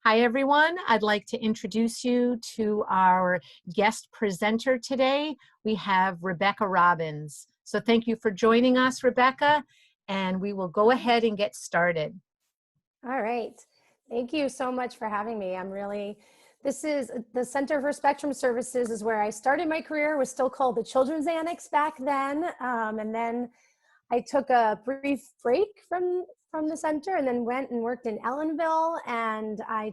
Hi, everyone. I'd like to introduce you to our guest presenter today. We have Rebecca Robbins. So thank you for joining us, Rebecca, and we will go ahead and get started. All right. Thank you so much for having me. This is the Center for Spectrum Services is where I started my career. It was still called the Children's Annex back then. And then I took a brief break from the center and then went and worked in Ellenville. And I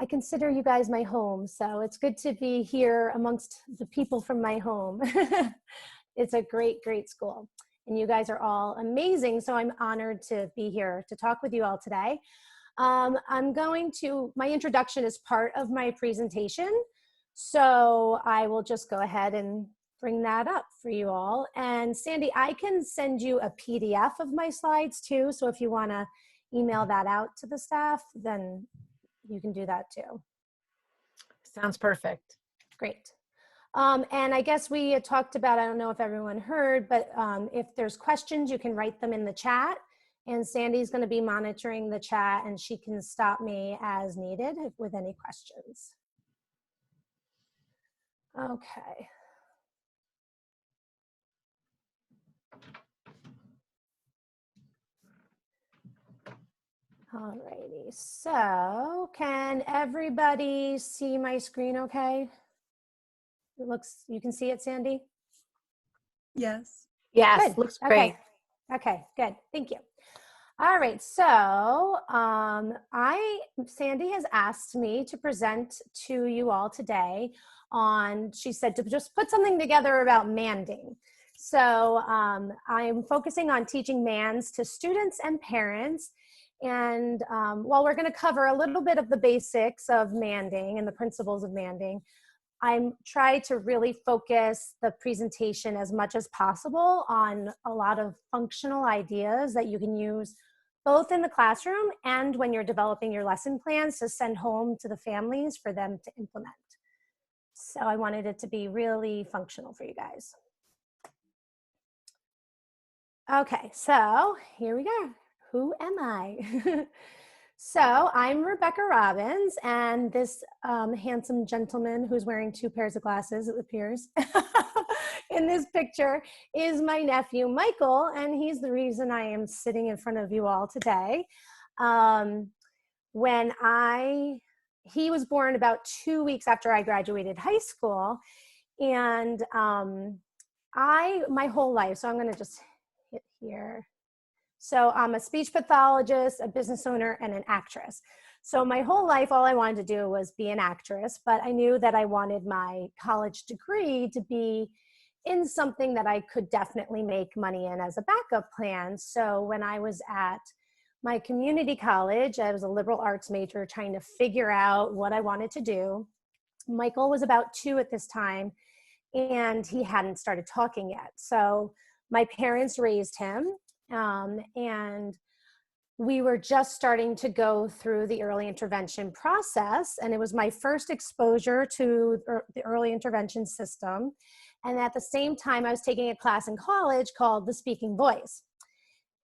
consider you guys my home. So it's good to be here amongst the people from my home. It's a great, great school. And you guys are all amazing. So I'm honored to be here to talk with you all today. My introduction is part of my presentation. So I will just go ahead and bring that up for you all. And Sandy, I can send you a PDF of my slides too. So if you want to email that out to the staff, then you can do that too. Sounds perfect. Great. And I guess we had talked about, I don't know if everyone heard, but if there's questions, you can write them in the chat. And Sandy's going to be monitoring the chat and she can stop me as needed with any questions. Okay. Alrighty, so can everybody see my screen okay? You can see it, Sandy? Yes. Yes, Good. looks great. Okay, good. Thank you. All right, so Sandy has asked me to present to you all today she said to just put something together about manding. So I'm focusing on teaching MANDS to students and parents. And while we're going to cover a little bit of the basics of manding and the principles of manding, I'm trying to really focus the presentation as much as possible on a lot of functional ideas that you can use both in the classroom and when you're developing your lesson plans to send home to the families for them to implement. So I wanted it to be really functional for you guys. Okay, so here we go. Who am I? So I'm Rebecca Robbins, and this handsome gentleman who's wearing 2 pairs of glasses, it appears, in this picture is my nephew, Michael, and he's the reason I am sitting in front of you all today. He was born about 2 weeks after I graduated high school, and my whole life, so I'm going to just hit here. So I'm a speech pathologist, a business owner, and an actress. So my whole life, all I wanted to do was be an actress, but I knew that I wanted my college degree to be in something that I could definitely make money in as a backup plan. So when I was at my community college, I was a liberal arts major trying to figure out what I wanted to do. Michael was about 2 at this time, and he hadn't started talking yet. So my parents raised him. And we were just starting to go through the early intervention process, and it was my first exposure to the early intervention system. And at the same time, I was taking a class in college called The Speaking Voice.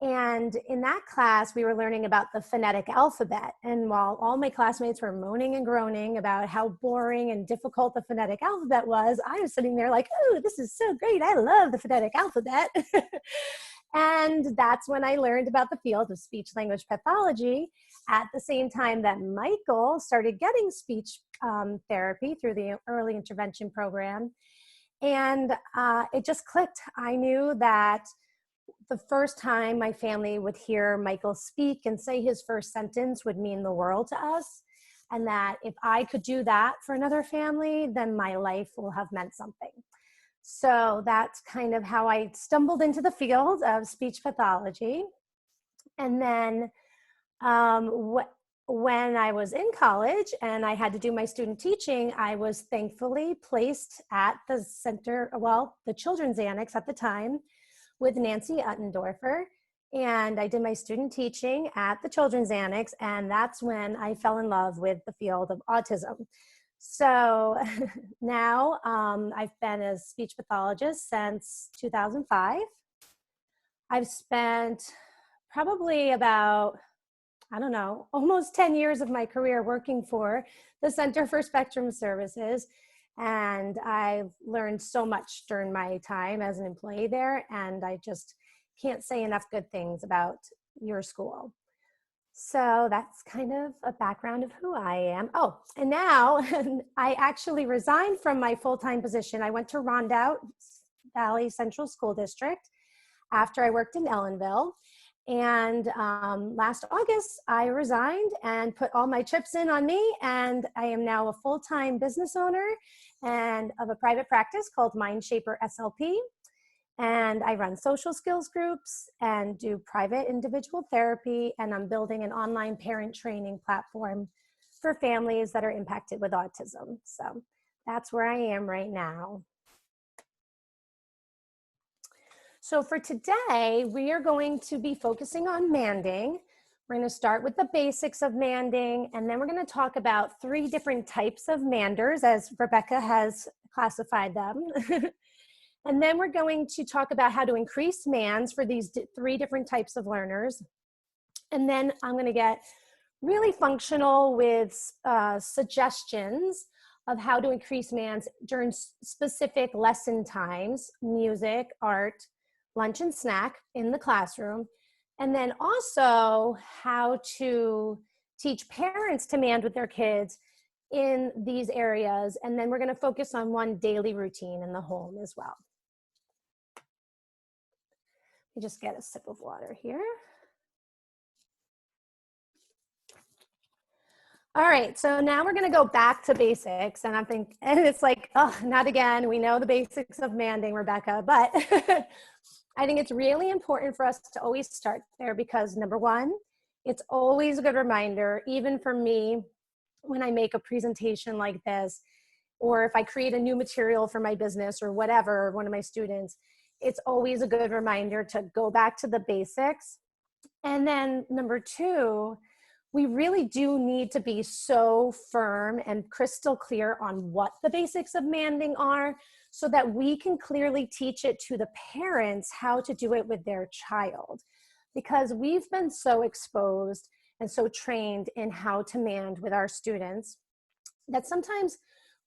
And in that class, we were learning about the phonetic alphabet. And while all my classmates were moaning and groaning about how boring and difficult the phonetic alphabet was, I was sitting there like, oh, this is so great. I love the phonetic alphabet. And that's when I learned about the field of speech language pathology at the same time that Michael started getting speech therapy through the early intervention program. And it just clicked. I knew that the first time my family would hear Michael speak and say his first sentence would mean the world to us. And that if I could do that for another family, then my life will have meant something. So that's kind of how I stumbled into the field of speech pathology. And then when I was in college and I had to do my student teaching, I was thankfully placed at the center, the Children's Annex at the time, with Nancy Uttendorfer. And I did my student teaching at the Children's Annex, and that's when I fell in love with the field of autism. So now I've been a speech pathologist since 2005. I've spent probably about I don't know, almost 10 years of my career working for the Center for Spectrum Services. And I've learned so much during my time as an employee there. And I just can't say enough good things about your school. So that's kind of a background of who I am. Oh, and now I actually resigned from my full-time position. I went to Rondout Valley Central School District after I worked in Ellenville. And last August, I resigned and put all my chips in on me. And I am now a full-time business owner and of a private practice called Mindshaper SLP. And I run social skills groups and do private individual therapy. And I'm building an online parent training platform for families that are impacted with autism. So that's where I am right now. So for today, we are going to be focusing on manding. We're going to start with the basics of manding, and then we're going to talk about 3 different types of manders as Rebecca has classified them. And then we're going to talk about how to increase mands for these 3 different types of learners. And then I'm going to get really functional with suggestions of how to increase mands during specific lesson times, music, art, lunch and snack in the classroom. And then also how to teach parents to mand with their kids in these areas. And then we're going to focus on one daily routine in the home as well. Let me just get a sip of water here. All right, so now we're going to go back to basics, and and it's like, oh, not again. We know the basics of manding, Rebecca, but I think it's really important for us to always start there because number one, it's always a good reminder, even for me, when I make a presentation like this, or if I create a new material for my business or whatever, one of my students, it's always a good reminder to go back to the basics. And then number two, we really do need to be so firm and crystal clear on what the basics of manding are so that we can clearly teach it to the parents how to do it with their child. Because we've been so exposed and so trained in how to mand with our students that sometimes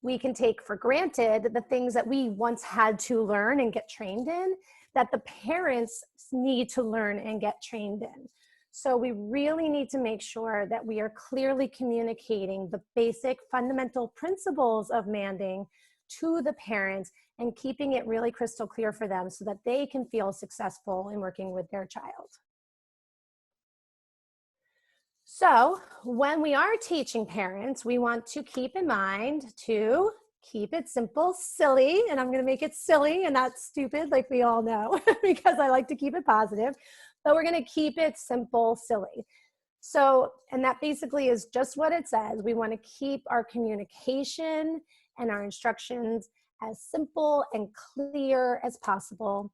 we can take for granted the things that we once had to learn and get trained in, that the parents need to learn and get trained in. So we really need to make sure that we are clearly communicating the basic fundamental principles of manding to the parents and keeping it really crystal clear for them so that they can feel successful in working with their child. So when we are teaching parents, we want to keep in mind to keep it simple, silly, and I'm going to make it silly and not stupid like we all know because I like to keep it positive, but we're going to keep it simple, silly. So, and that basically is just what it says. We want to keep our communication and our instructions as simple and clear as possible.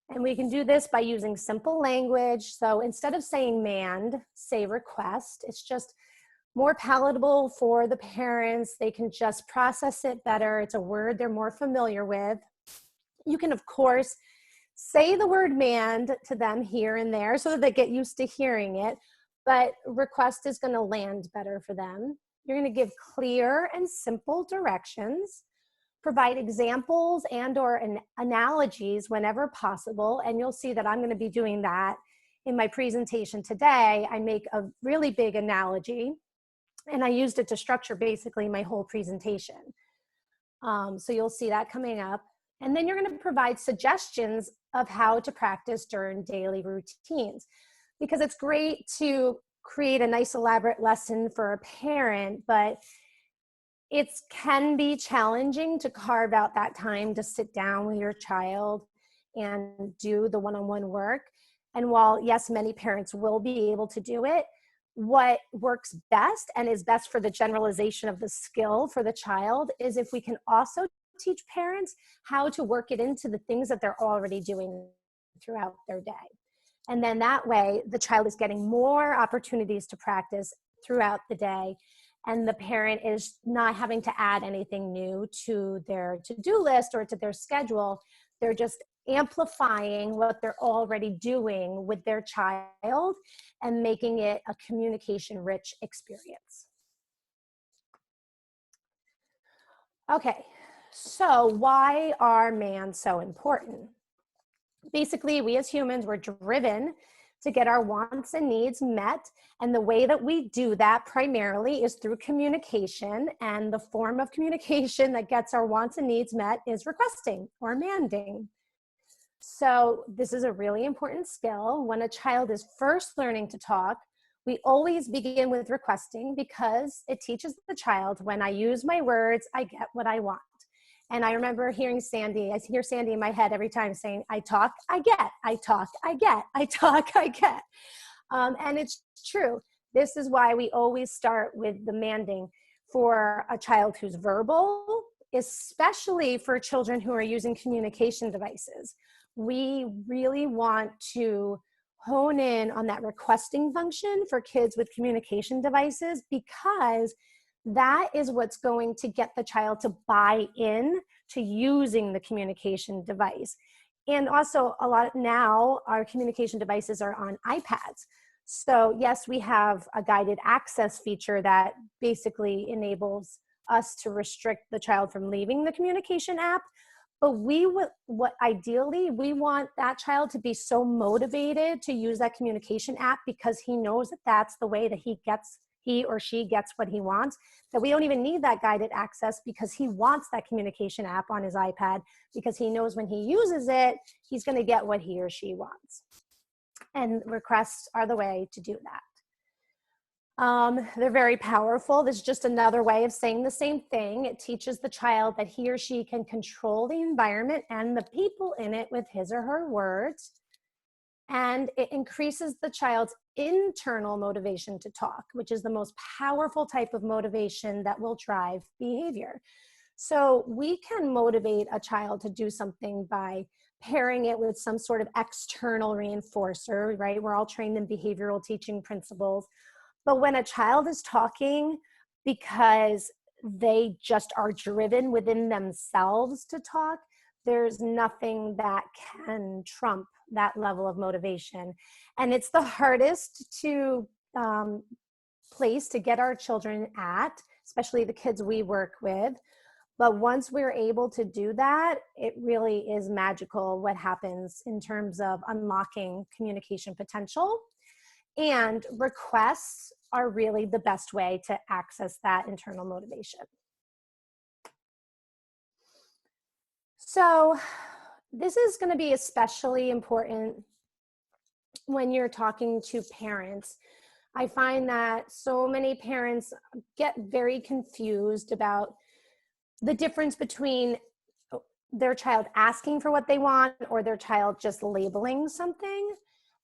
And we can do this by using simple language. So instead of saying mand, say request. It's just more palatable for the parents. They can just process it better. It's a word they're more familiar with. You can, of course, say the word mand to them here and there so that they get used to hearing it, but request is going to land better for them. You're going to give clear and simple directions, provide examples and or analogies whenever possible, and you'll see that I'm going to be doing that in my presentation today. I make a really big analogy, and I used it to structure basically my whole presentation. So you'll see that coming up. And then you're going to provide suggestions of how to practice during daily routines, because it's great to create a nice elaborate lesson for a parent, but it can be challenging to carve out that time to sit down with your child and do the one-on-one work. And while, yes, many parents will be able to do it, what works best and is best for the generalization of the skill for the child is if we can also teach parents how to work it into the things that they're already doing throughout their day. And then that way, the child is getting more opportunities to practice throughout the day, and the parent is not having to add anything new to their to-do list or to their schedule. They're just amplifying what they're already doing with their child and making it a communication-rich experience. Okay, so why are MANs so important? Basically, we as humans, we're driven to get our wants and needs met. And the way that we do that primarily is through communication. And the form of communication that gets our wants and needs met is requesting or manding. So this is a really important skill. When a child is first learning to talk, we always begin with requesting because it teaches the child, when I use my words, I get what I want. And I remember hearing Sandy, I hear Sandy in my head every time saying, I talk, I get, I talk, I get, I talk, I get. And it's true. This is why we always start with the manding for a child who's verbal, especially for children who are using communication devices. We really want to hone in on that requesting function for kids with communication devices, because that is what's going to get the child to buy in to using the communication device. And also a lot now, our communication devices are on iPads. So yes, we have a guided access feature that basically enables us to restrict the child from leaving the communication app. But ideally, we want that child to be so motivated to use that communication app because he knows that that's the way that he or she gets what he wants, that we don't even need that guided access because he wants that communication app on his iPad because he knows when he uses it, he's going to get what he or she wants. And requests are the way to do that. They're very powerful. This is just another way of saying the same thing. It teaches the child that he or she can control the environment and the people in it with his or her words. And it increases the child's internal motivation to talk, which is the most powerful type of motivation that will drive behavior. So we can motivate a child to do something by pairing it with some sort of external reinforcer, right? We're all trained in behavioral teaching principles. But when a child is talking because they just are driven within themselves to talk, there's nothing that can trump that level of motivation. And it's the hardest to place to get our children at, especially the kids we work with. But once we're able to do that, it really is magical what happens in terms of unlocking communication potential. And requests are really the best way to access that internal motivation. So this is going to be especially important when you're talking to parents. I find that so many parents get very confused about the difference between their child asking for what they want or their child just labeling something.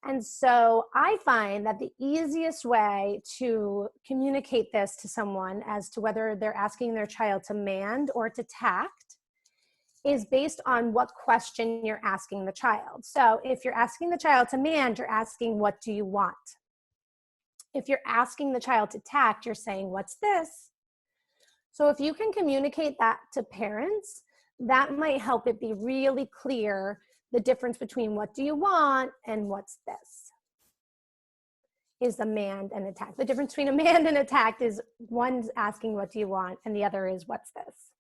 And so I find that the easiest way to communicate this to someone as to whether they're asking their child to mand or to tact is based on what question you're asking the child. So if you're asking the child to mand, you're asking, what do you want? If you're asking the child to tact, you're saying, what's this? So if you can communicate that to parents, that might help it be really clear the difference between what do you want and what's this is a mand and a tact. The difference between a mand and a tact is one's asking what do you want and the other is what's this.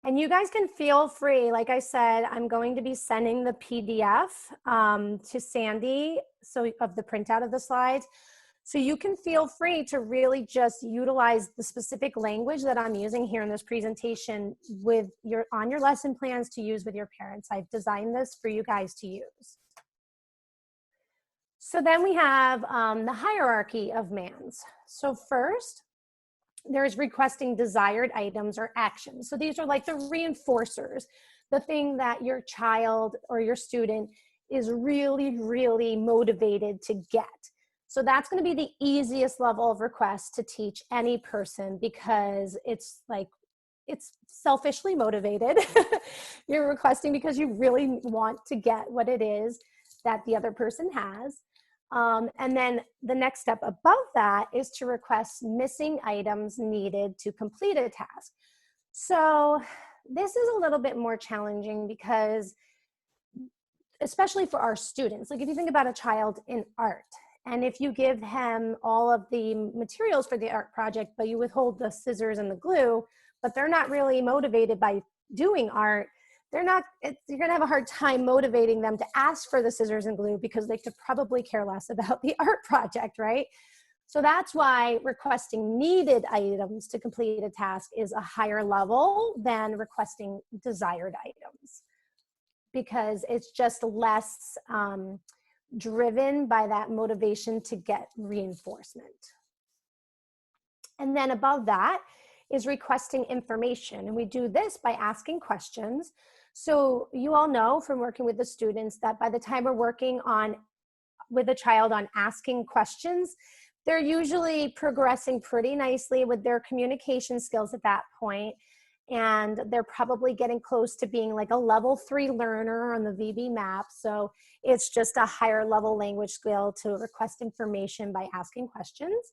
And you guys can feel free, like I said, I'm going to be sending the PDF to Sandy of the printout of the slides. So you can feel free to really just utilize the specific language that I'm using here in this presentation on your lesson plans to use with your parents. I've designed this for you guys to use. So then we have the hierarchy of MANs. So first, there's requesting desired items or actions. So these are like the reinforcers, the thing that your child or your student is really, really motivated to get. So that's going to be the easiest level of request to teach any person because it's selfishly motivated. You're requesting because you really want to get what it is that the other person has. And then the next step above that is to request missing items needed to complete a task. So this is a little bit more challenging because, especially for our students, like if you think about a child in art, and if you give him all of the materials for the art project, but you withhold the scissors and the glue, but they're not really motivated by doing art, you're gonna have a hard time motivating them to ask for the scissors and glue because they could probably care less about the art project, right? So that's why requesting needed items to complete a task is a higher level than requesting desired items, because it's just less driven by that motivation to get reinforcement. And then above that is requesting information. And we do this by asking questions. So you all know from working with the students that by the time we're working with a child on asking questions, they're usually progressing pretty nicely with their communication skills at that point. And they're probably getting close to being like a level 3 learner on the VB map. So it's just a higher level language skill to request information by asking questions.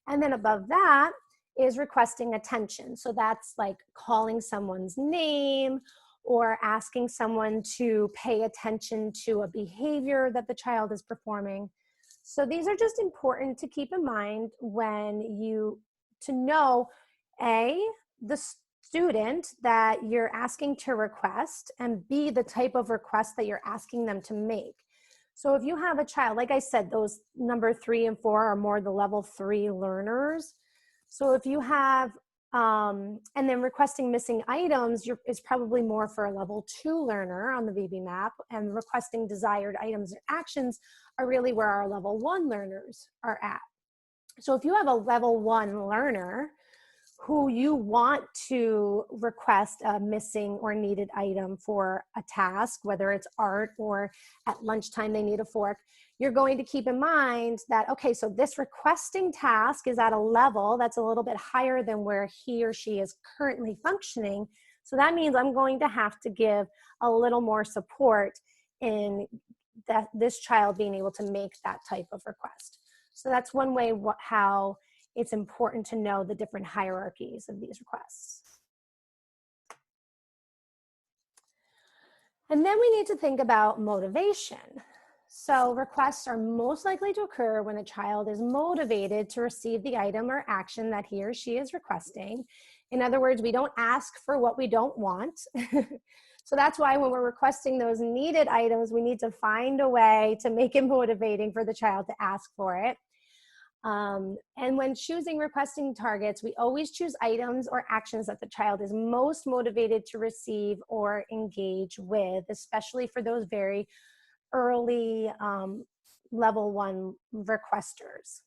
And then above that is requesting attention. So that's like calling someone's name or asking someone to pay attention to a behavior that the child is performing. So these are just important to keep in mind to know, the student that you're asking to request, and B, the type of request that you're asking them to make. So if you have a child, like I said, those number 3 and 4 are more the level 3 learners. So if you have, and then requesting missing items is probably more for a level 2 learner on the VB map, and requesting desired items or actions are really where our level 1 learners are at. So if you have a level 1 learner who you want to request a missing or needed item for a task, whether it's art or at lunchtime they need a fork, you're going to keep in mind that, okay, so this requesting task is at a level that's a little bit higher than where he or she is currently functioning. So that means I'm going to have to give a little more support in this child being able to make that type of request. So that's one way how it's important to know the different hierarchies of these requests. And then we need to think about motivation. So requests are most likely to occur when a child is motivated to receive the item or action that he or she is requesting. In other words, we don't ask for what we don't want. So that's why when we're requesting those needed items, we need to find a way to make it motivating for the child to ask for it. And when choosing requesting targets, we always choose items or actions that the child is most motivated to receive or engage with, especially for those very early level 1 requesters.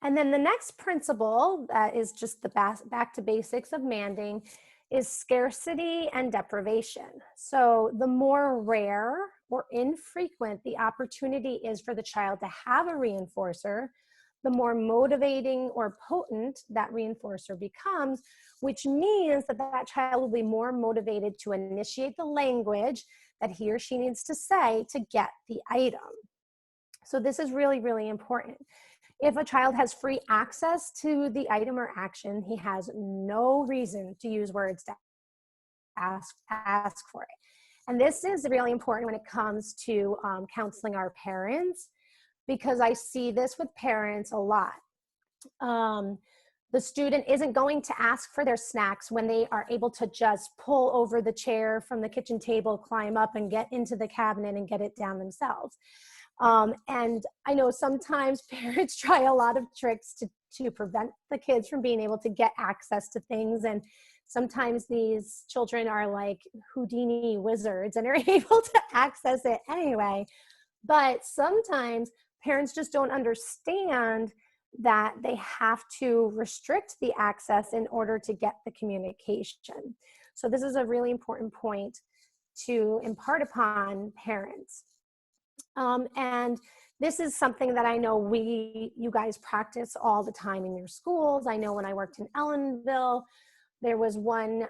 And then the next principle that is just the back to basics of manding is scarcity and deprivation. So the more rare or infrequent the opportunity is for the child to have a reinforcer, the more motivating or potent that reinforcer becomes, which means that that child will be more motivated to initiate the language that he or she needs to say to get the item. So this is really, really important. If a child has free access to the item or action, he has no reason to use words to ask for it. And this is really important when it comes to counseling our parents, because I see this with parents a lot. The student isn't going to ask for their snacks when they are able to just pull over the chair from the kitchen table, climb up and get into the cabinet and get it down themselves. And I know sometimes parents try a lot of tricks to prevent the kids from being able to get access to things. And sometimes these children are like Houdini wizards and are able to access it anyway. But sometimes parents just don't understand that they have to restrict the access in order to get the communication. So this is a really important point to impart upon parents. And this is something that I know you guys practice all the time in your schools. I know when I worked in Ellenville, there was one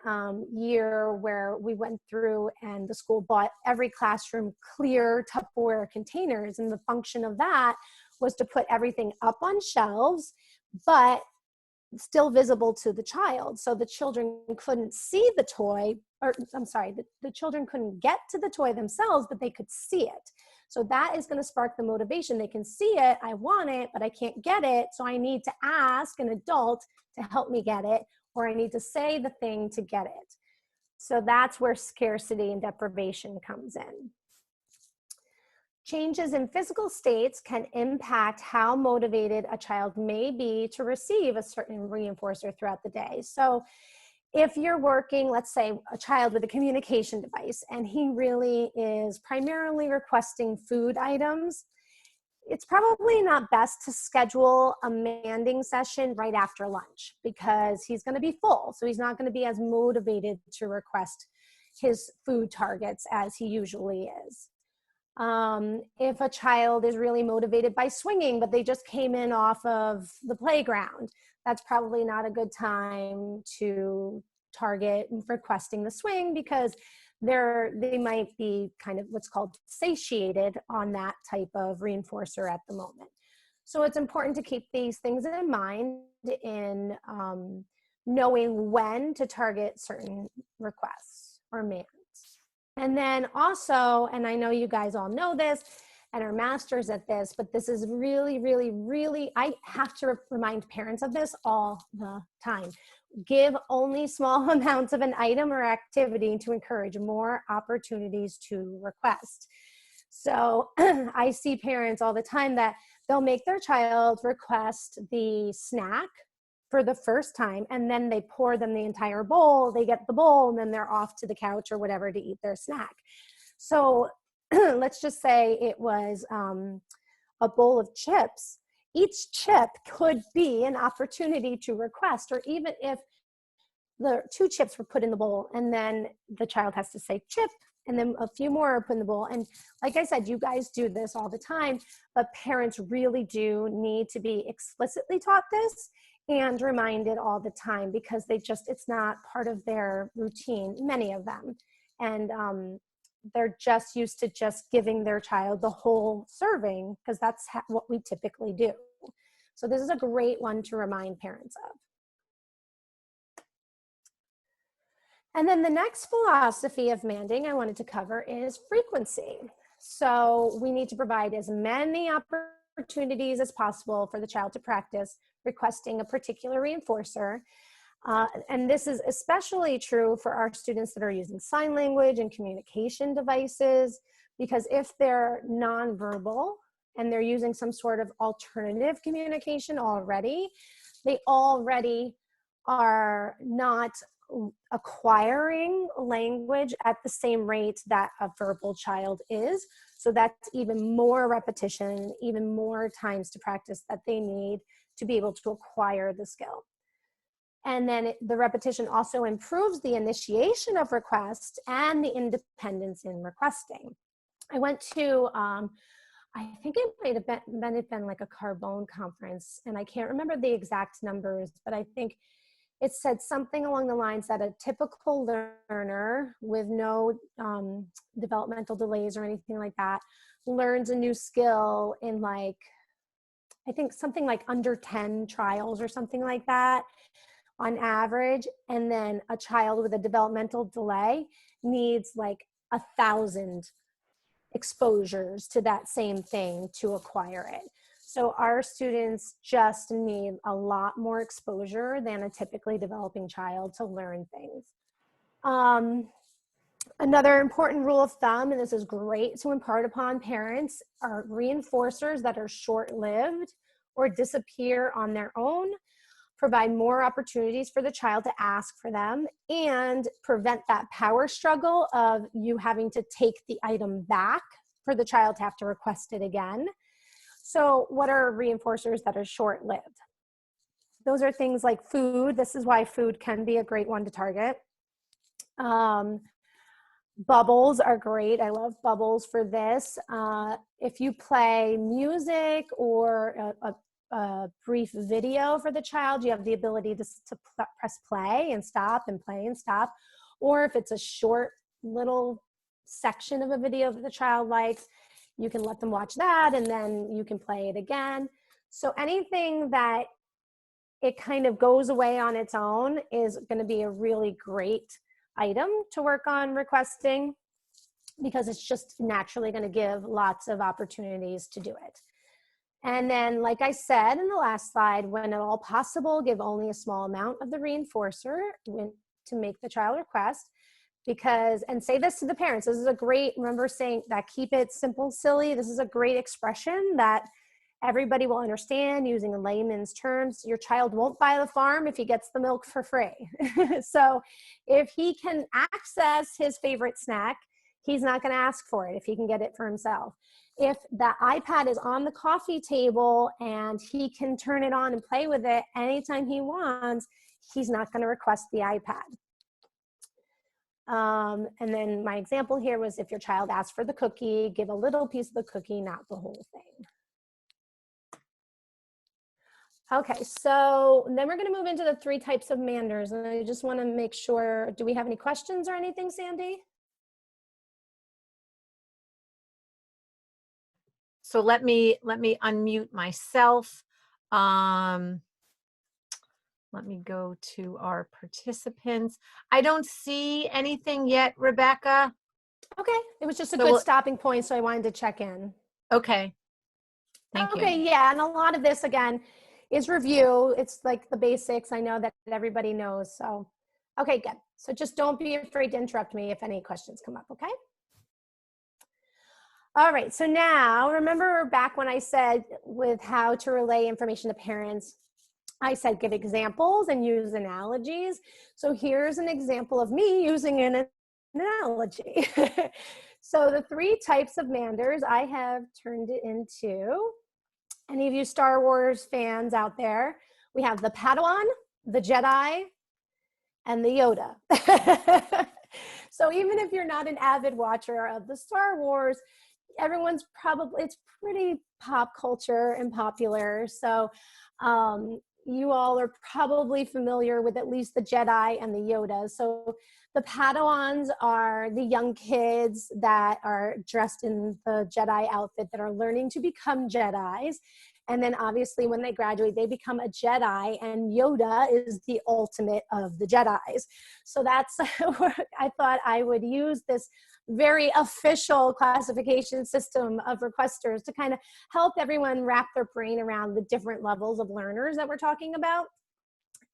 year where we went through and the school bought every classroom clear Tupperware containers. And the function of that was to put everything up on shelves, but still visible to the child. So the children couldn't see the toy, or I'm sorry, the children couldn't get to the toy themselves, but they could see it. So that is going to spark the motivation. They can see it, I want it, but I can't get it. So I need to ask an adult to help me get it, or I need to say the thing to get it. So that's where scarcity and deprivation comes in. Changes in physical states can impact how motivated a child may be to receive a certain reinforcer throughout the day. So if you're working, let's say a child with a communication device, and he really is primarily requesting food items, it's probably not best to schedule a manding session right after lunch because he's going to be full. So he's not going to be as motivated to request his food targets as he usually is. If a child is really motivated by swinging, but they just came in off of the playground, that's probably not a good time to target requesting the swing because they might be kind of what's called satiated on that type of reinforcer at the moment. So it's important to keep these things in mind in knowing when to target certain requests or demands. And then also, and I know you guys all know this and are masters at this, but this is really, really, really, I have to remind parents of this all the time. Give only small amounts of an item or activity to encourage more opportunities to request. So I see parents all the time that they'll make their child request the snack for the first time, and then they pour them the entire bowl, they get the bowl, and then they're off to the couch or whatever to eat their snack. So let's just say it was a bowl of chips. Each chip could be an opportunity to request, or even if the 2 chips were put in the bowl and then the child has to say chip and then a few more are put in the bowl. And like I said, you guys do this all the time, but parents really do need to be explicitly taught this and reminded all the time because it's not part of their routine, many of them. And they're just used to just giving their child the whole serving because that's what we typically do. So this is a great one to remind parents of. And then the next philosophy of manding I wanted to cover is frequency. So we need to provide as many opportunities as possible for the child to practice requesting a particular reinforcer. And this is especially true for our students that are using sign language and communication devices, because if they're nonverbal and they're using some sort of alternative communication already, they already are not acquiring language at the same rate that a verbal child is. So that's even more repetition, even more times to practice that they need to be able to acquire the skill. And then the repetition also improves the initiation of request and the independence in requesting. I went to, I think it might have been like a Carbone conference, and I can't remember the exact numbers, but I think it said something along the lines that a typical learner with no developmental delays or anything like that learns a new skill in I think something like under 10 trials or something like that on average. And then a child with a developmental delay needs 1,000 exposures to that same thing to acquire it. So our students just need a lot more exposure than a typically developing child to learn things. Another important rule of thumb, and this is great to impart upon parents, are reinforcers that are short-lived or disappear on their own, provide more opportunities for the child to ask for them, and prevent that power struggle of you having to take the item back for the child to have to request it again. So what are reinforcers that are short-lived? Those are things like food. This is why food can be a great one to target. Bubbles are great. I love bubbles for this. If you play music or a brief video for the child, you have the ability to press play and stop and play and stop. Or if it's a short little section of a video that the child likes, you can let them watch that and then you can play it again. So anything that it kind of goes away on its own is going to be a really great item to work on requesting, because it's just naturally going to give lots of opportunities to do it. And then, like I said in the last slide, when at all possible, give only a small amount of the reinforcer to make the child request. Because, and say this to the parents, this is a great, remember saying that keep it simple, silly. This is a great expression that everybody will understand using layman's terms. Your child won't buy the farm if he gets the milk for free. So if he can access his favorite snack, he's not going to ask for it if he can get it for himself. If the iPad is on the coffee table and he can turn it on and play with it anytime he wants, he's not going to request the iPad. And then my example here was if your child asks for the cookie, give a little piece of the cookie, not the whole thing. Okay, so then we're going to move into the 3 types of manders. And I just want to make sure, do we have any questions or anything, Sandy? So let me unmute myself. Let me go to our participants. I don't see anything yet, Rebecca. Okay, it was just a So good stopping point, so I wanted to check in. Okay, thank you. Okay, yeah, and a lot of this, again, is review. It's like the basics. I know that everybody knows, so. Okay, good. So just don't be afraid to interrupt me if any questions come up, okay? All right, so now, remember back when I said with how to relay information to parents, I said give examples and use analogies. So here's an example of me using an analogy. So the 3 types of manders, I have turned it into, any of you Star Wars fans out there, we have the Padawan, the Jedi, and the Yoda. So even if you're not an avid watcher of the Star Wars, everyone's probably, it's pretty pop culture and popular. So you all are probably familiar with at least the Jedi and the Yoda. So the Padawans are the young kids that are dressed in the Jedi outfit that are learning to become Jedis. And then obviously when they graduate, they become a Jedi, and Yoda is the ultimate of the Jedis. So that's where I thought I would use this very official classification system of requesters to kind of help everyone wrap their brain around the different levels of learners that we're talking about.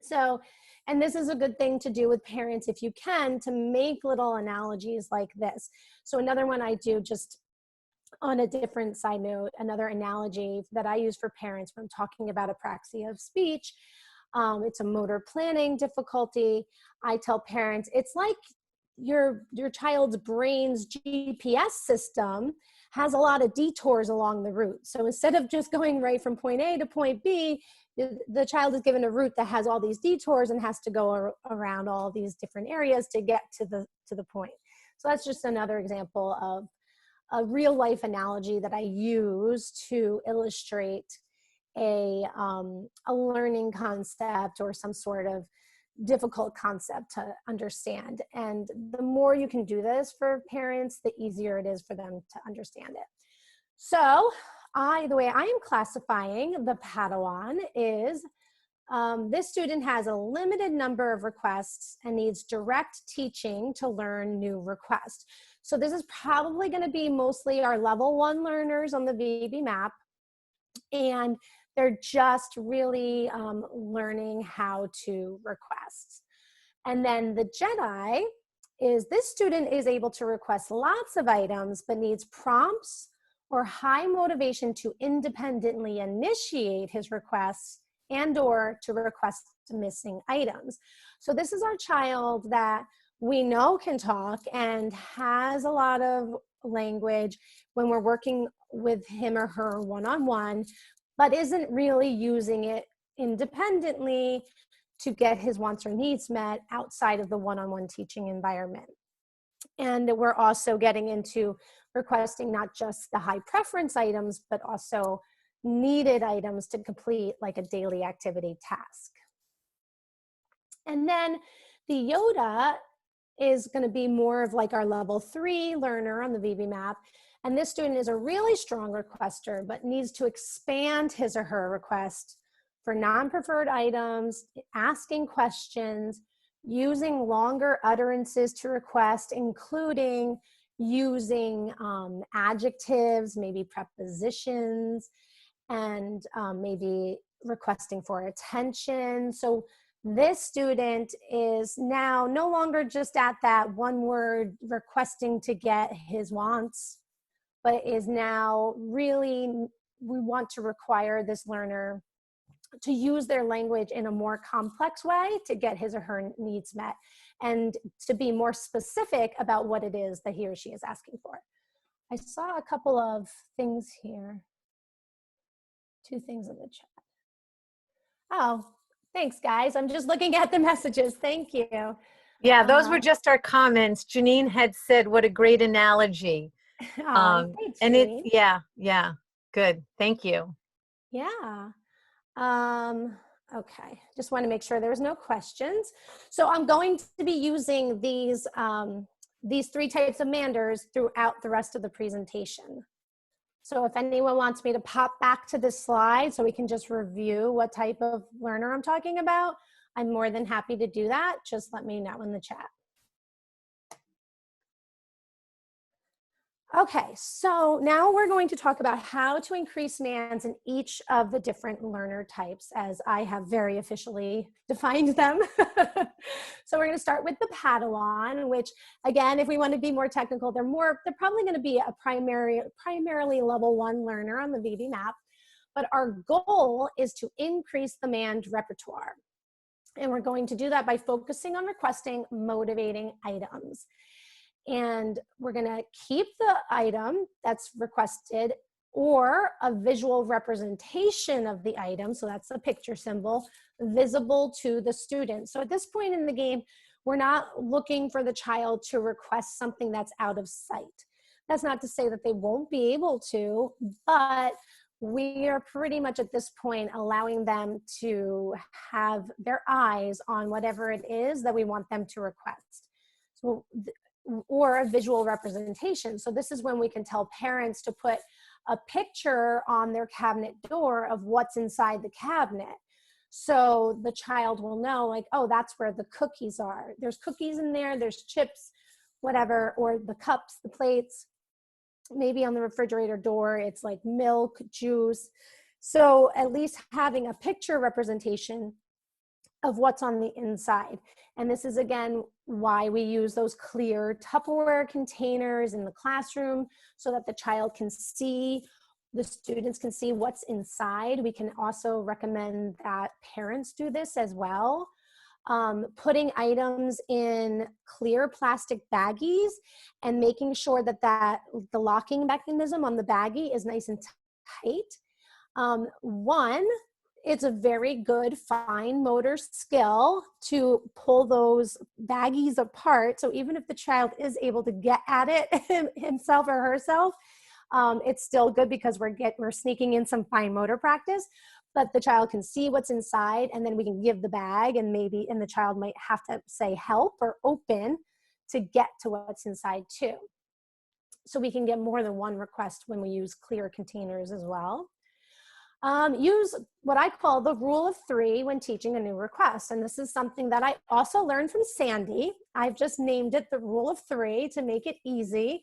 So, and this is a good thing to do with parents if you can, to make little analogies like this. So another one I do, just on a different side note, another analogy that I use for parents when I'm talking about apraxia of speech, it's a motor planning difficulty. I tell parents, it's like your child's brain's GPS system has a lot of detours along the route. So instead of just going right from point A to point B, the child is given a route that has all these detours and has to go around all these different areas to get to the point. So that's just another example of a real life analogy that I use to illustrate a learning concept or some sort of difficult concept to understand. And the more you can do this for parents, the easier it is for them to understand it. So the way I am classifying the Padawan is this student has a limited number of requests and needs direct teaching to learn new requests. So this is probably going to be mostly our level 1 learners on the VB map. And they're just really learning how to request. And then the Jedi is, this student is able to request lots of items, but needs prompts or high motivation to independently initiate his requests and or to request missing items. So this is our child that we know can talk and has a lot of language when we're working with him or her one-on-one, but isn't really using it independently to get his wants or needs met outside of the one-on-one teaching environment. And we're also getting into requesting not just the high preference items, but also needed items to complete like a daily activity task. And then the Yoda is going to be more of like our level 3 learner on the VB map. And this student is a really strong requester, but needs to expand his or her request for non-preferred items, asking questions, using longer utterances to request, including using adjectives, maybe prepositions, and maybe requesting for attention. So this student is now no longer just at that one word requesting to get his wants, but is now really, we want to require this learner to use their language in a more complex way to get his or her needs met, and to be more specific about what it is that he or she is asking for. I saw a couple of things here. 2 things in the chat. Oh, thanks guys. I'm just looking at the messages. Thank you. Yeah, those were just our comments. Janine had said, what a great analogy. Thanks, And Janine. yeah, good. Thank you. Yeah. Okay, just want to make sure there's no questions. So I'm going to be using these 3 types of Manders throughout the rest of the presentation. So if anyone wants me to pop back to this slide so we can just review what type of learner I'm talking about, I'm more than happy to do that. Just let me know in the chat. Okay, so now we're going to talk about how to increase NANS in each of the different learner types, as I have very officially defined them. So we're going to start with the Padawan, which again, if we want to be more technical, they're probably going to be a primarily level 1 learner on the VB map. But our goal is to increase the MAND repertoire. And we're going to do that by focusing on requesting motivating items. And we're going to keep the item that's requested or a visual representation of the item, so that's a picture symbol, visible to the student. So at this point in the game, we're not looking for the child to request something that's out of sight. That's not to say that they won't be able to, but we are pretty much at this point allowing them to have their eyes on whatever it is that we want them to request. So, or a visual representation. So this is when we can tell parents to put a picture on their cabinet door of what's inside the cabinet. So the child will know, like, oh, that's where the cookies are. There's cookies in there, there's chips, whatever, or the cups, the plates. Maybe on the refrigerator door, it's like milk, juice. So at least having a picture representation of what's on the inside. And this is, again, why we use those clear Tupperware containers in the classroom so that the child can see, the students can see what's inside. We can also recommend that parents do this as well. Putting items in clear plastic baggies and making sure that the locking mechanism on the baggie is nice and tight. It's a very good fine motor skill to pull those baggies apart. So even if the child is able to get at it himself or herself, it's still good because we're sneaking in some fine motor practice, but the child can see what's inside, and then we can give the bag, and the child might have to say help or open to get to what's inside too. So we can get more than one request when we use clear containers as well. Use what I call the rule of 3 when teaching a new request. And this is something that I also learned from Sandy. I've just named it the rule of 3 to make it easy.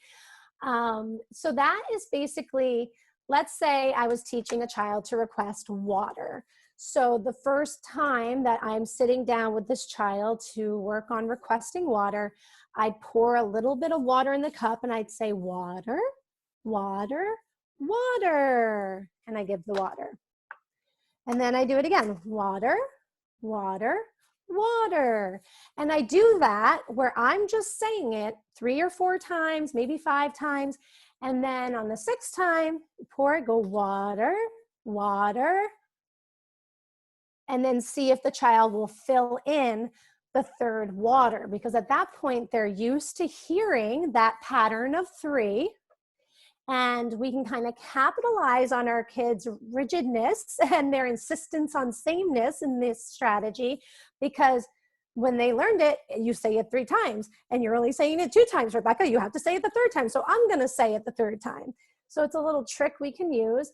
So that is basically, let's say I was teaching a child to request water. So the first time that I'm sitting down with this child to work on requesting water, I'd pour a little bit of water in the cup and I'd say, water, water, water, and I give the water. And then I do it again, water, water, water. And I do that where I'm just saying it 3 or 4 times, maybe 5 times. And then on the 6th time, pour it, go water, water, and then see if the child will fill in the 3rd water, because at that point they're used to hearing that pattern of 3. And we can kind of capitalize on our kids' rigidness and their insistence on sameness in this strategy, because when they learned it, you say it 3 times and you're only saying it 2 times, Rebecca, you have to say it the 3rd time. So I'm going to say it the 3rd time. So it's a little trick we can use.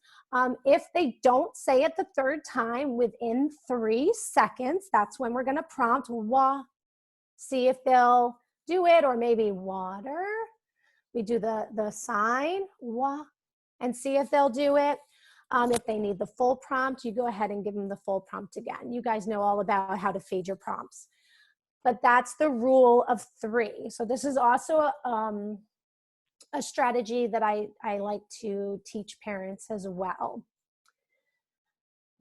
If they don't say it the third time within 3 seconds, that's when we're going to prompt wa. See if they'll do it, or maybe water. We do the sign wa and see if they'll do it. If they need the full prompt, you go ahead and give them the full prompt again. You guys know all about how to fade your prompts. But that's the rule of 3. So this is also a strategy that I like to teach parents as well.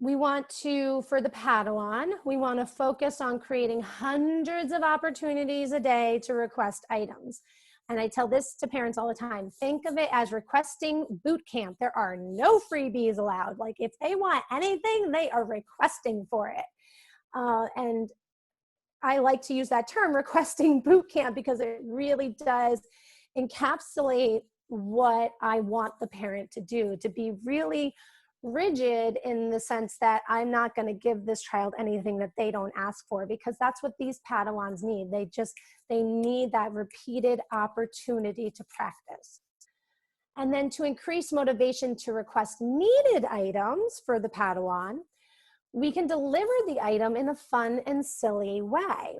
We want to, for the Padawan, we want to focus on creating hundreds of opportunities a day to request items. And I tell this to parents all the time. Think of it as requesting boot camp. There are no freebies allowed. Like if they want anything, they are requesting for it. And I like to use that term, requesting boot camp, because it really does encapsulate what I want the parent to do, to be really rigid in the sense that I'm not going to give this child anything that they don't ask for, because that's what these Padawans need. They need that repeated opportunity to practice. And then to increase motivation to request needed items for the Padawan, we can deliver the item in a fun and silly way.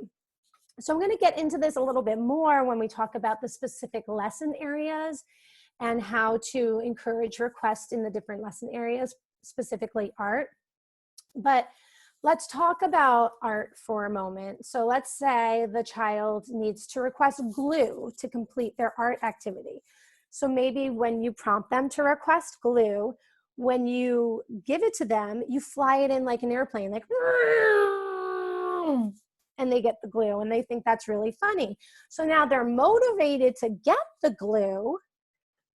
So I'm going to get into this a little bit more when we talk about the specific lesson areas and how to encourage requests in the different lesson areas, specifically art. But let's talk about art for a moment. So let's say the child needs to request glue to complete their art activity. So maybe when you prompt them to request glue, when you give it to them, you fly it in like an airplane, like, and they get the glue and they think that's really funny. So now they're motivated to get the glue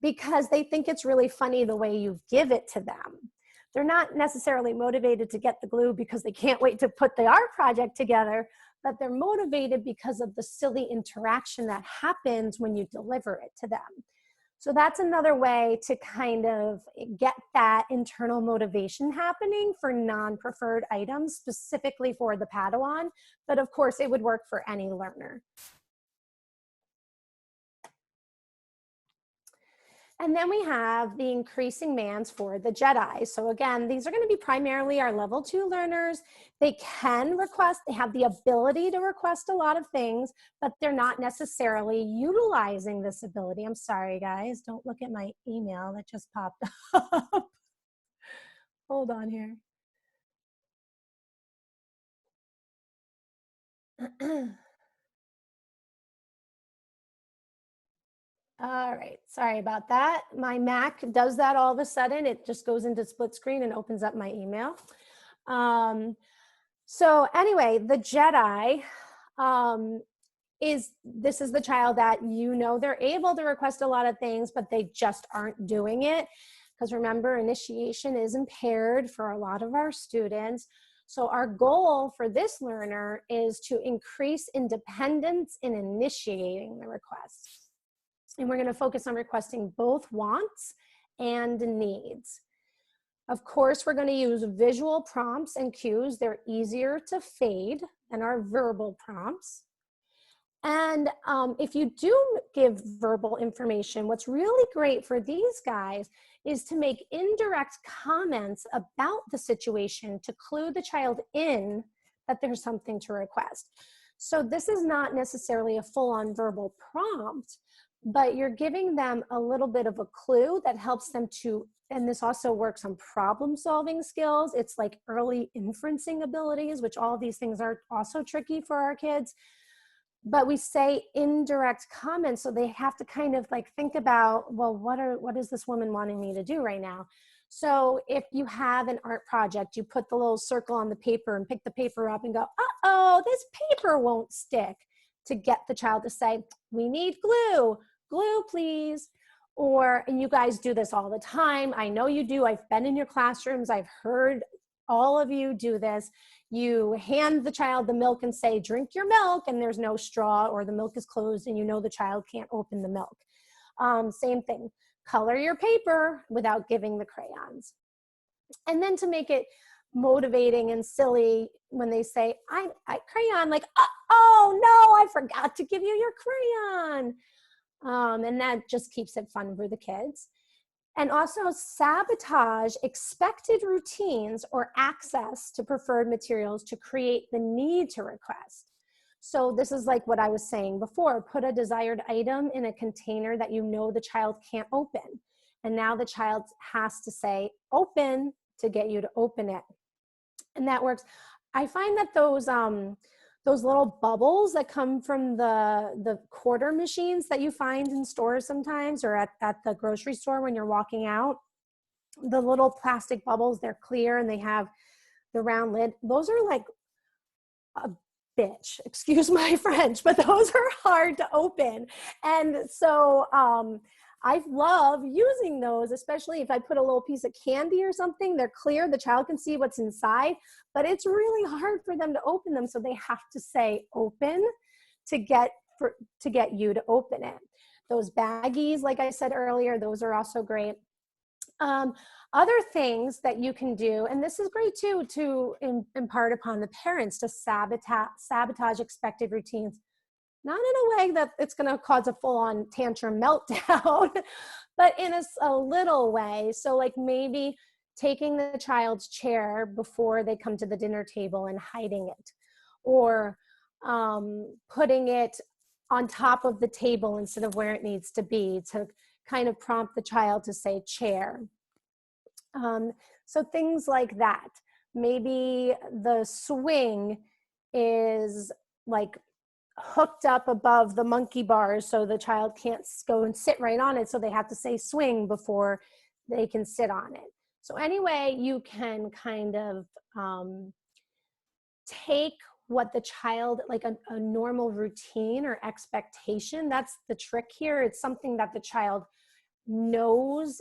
because they think it's really funny the way you give it to them. They're not necessarily motivated to get the glue because they can't wait to put the art project together, but they're motivated because of the silly interaction that happens when you deliver it to them. So that's another way to kind of get that internal motivation happening for non-preferred items, specifically for the Padawan, but of course it would work for any learner. And then we have the increasing demands for the Jedi. So again, these are going to be primarily our level 2 learners. They can request, they have the ability to request a lot of things, but they're not necessarily utilizing this ability. I'm sorry, guys. Don't look at my email that just popped up. Hold on here. All right, sorry about that. My Mac does that all of a sudden. It just goes into split screen and opens up my email. So anyway, the Jedi this is the child that they're able to request a lot of things, but they just aren't doing it. Because remember, initiation is impaired for a lot of our students. So our goal for this learner is to increase independence in initiating the request. And we're going to focus on requesting both wants and needs. Of course, we're going to use visual prompts and cues. They're easier to fade than our verbal prompts. And if you do give verbal information, what's really great for these guys is to make indirect comments about the situation to clue the child in that there's something to request. So this is not necessarily a full-on verbal prompt, but you're giving them a little bit of a clue that helps them to, and this also works on problem-solving skills. It's like early inferencing abilities, which all of these things are also tricky for our kids. But we say indirect comments, so they have to kind of like think about, well, what is this woman wanting me to do right now? So if you have an art project, you put the little circle on the paper and pick the paper up and go, uh-oh, this paper won't stick, to get the child to say, we need glue, glue please. And you guys do this all the time. I know you do. I've been in your classrooms. I've heard all of you do this. You hand the child the milk and say, drink your milk, and there's no straw or the milk is closed and you know the child can't open the milk. Same thing, color your paper without giving the crayons. And then to make it motivating and silly, when they say, I crayon, like, oh no, I forgot to give you your crayon. And that just keeps it fun for the kids. And also sabotage expected routines or access to preferred materials to create the need to request. So this is like what I was saying before, put a desired item in a container that you know the child can't open. And now the child has to say open to get you to open it. And that works. I find that those little bubbles that come from the quarter machines that you find in stores sometimes, or at the grocery store when you're walking out, the little plastic bubbles, they're clear and they have the round lid. Those are like a bitch, excuse my French, but those are hard to open. And so I love using those, especially if I put a little piece of candy or something. They're clear, the child can see what's inside, but it's really hard for them to open them. So they have to say open to get you to open it. Those baggies, like I said earlier, those are also great. Other things that you can do, and this is great too, to impart upon the parents to sabotage expected routines, not in a way that it's going to cause a full-on tantrum meltdown, but in a little way. So like maybe taking the child's chair before they come to the dinner table and hiding it, or putting it on top of the table instead of where it needs to be, to kind of prompt the child to say chair. So things like that. Maybe the swing is like hooked up above the monkey bars so the child can't go and sit right on it, so they have to say swing before they can sit on it. So anyway, you can kind of take what the child, like a normal routine or expectation, that's the trick here. It's something that the child knows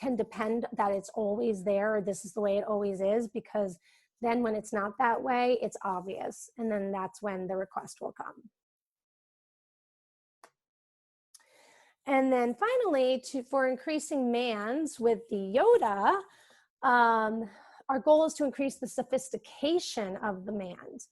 can depend that it's always there, or this is the way it always is, because then when it's not that way, it's obvious. And then that's when the request will come. And then finally, for increasing MANS with the Yoda, our goal is to increase the sophistication of the MANS.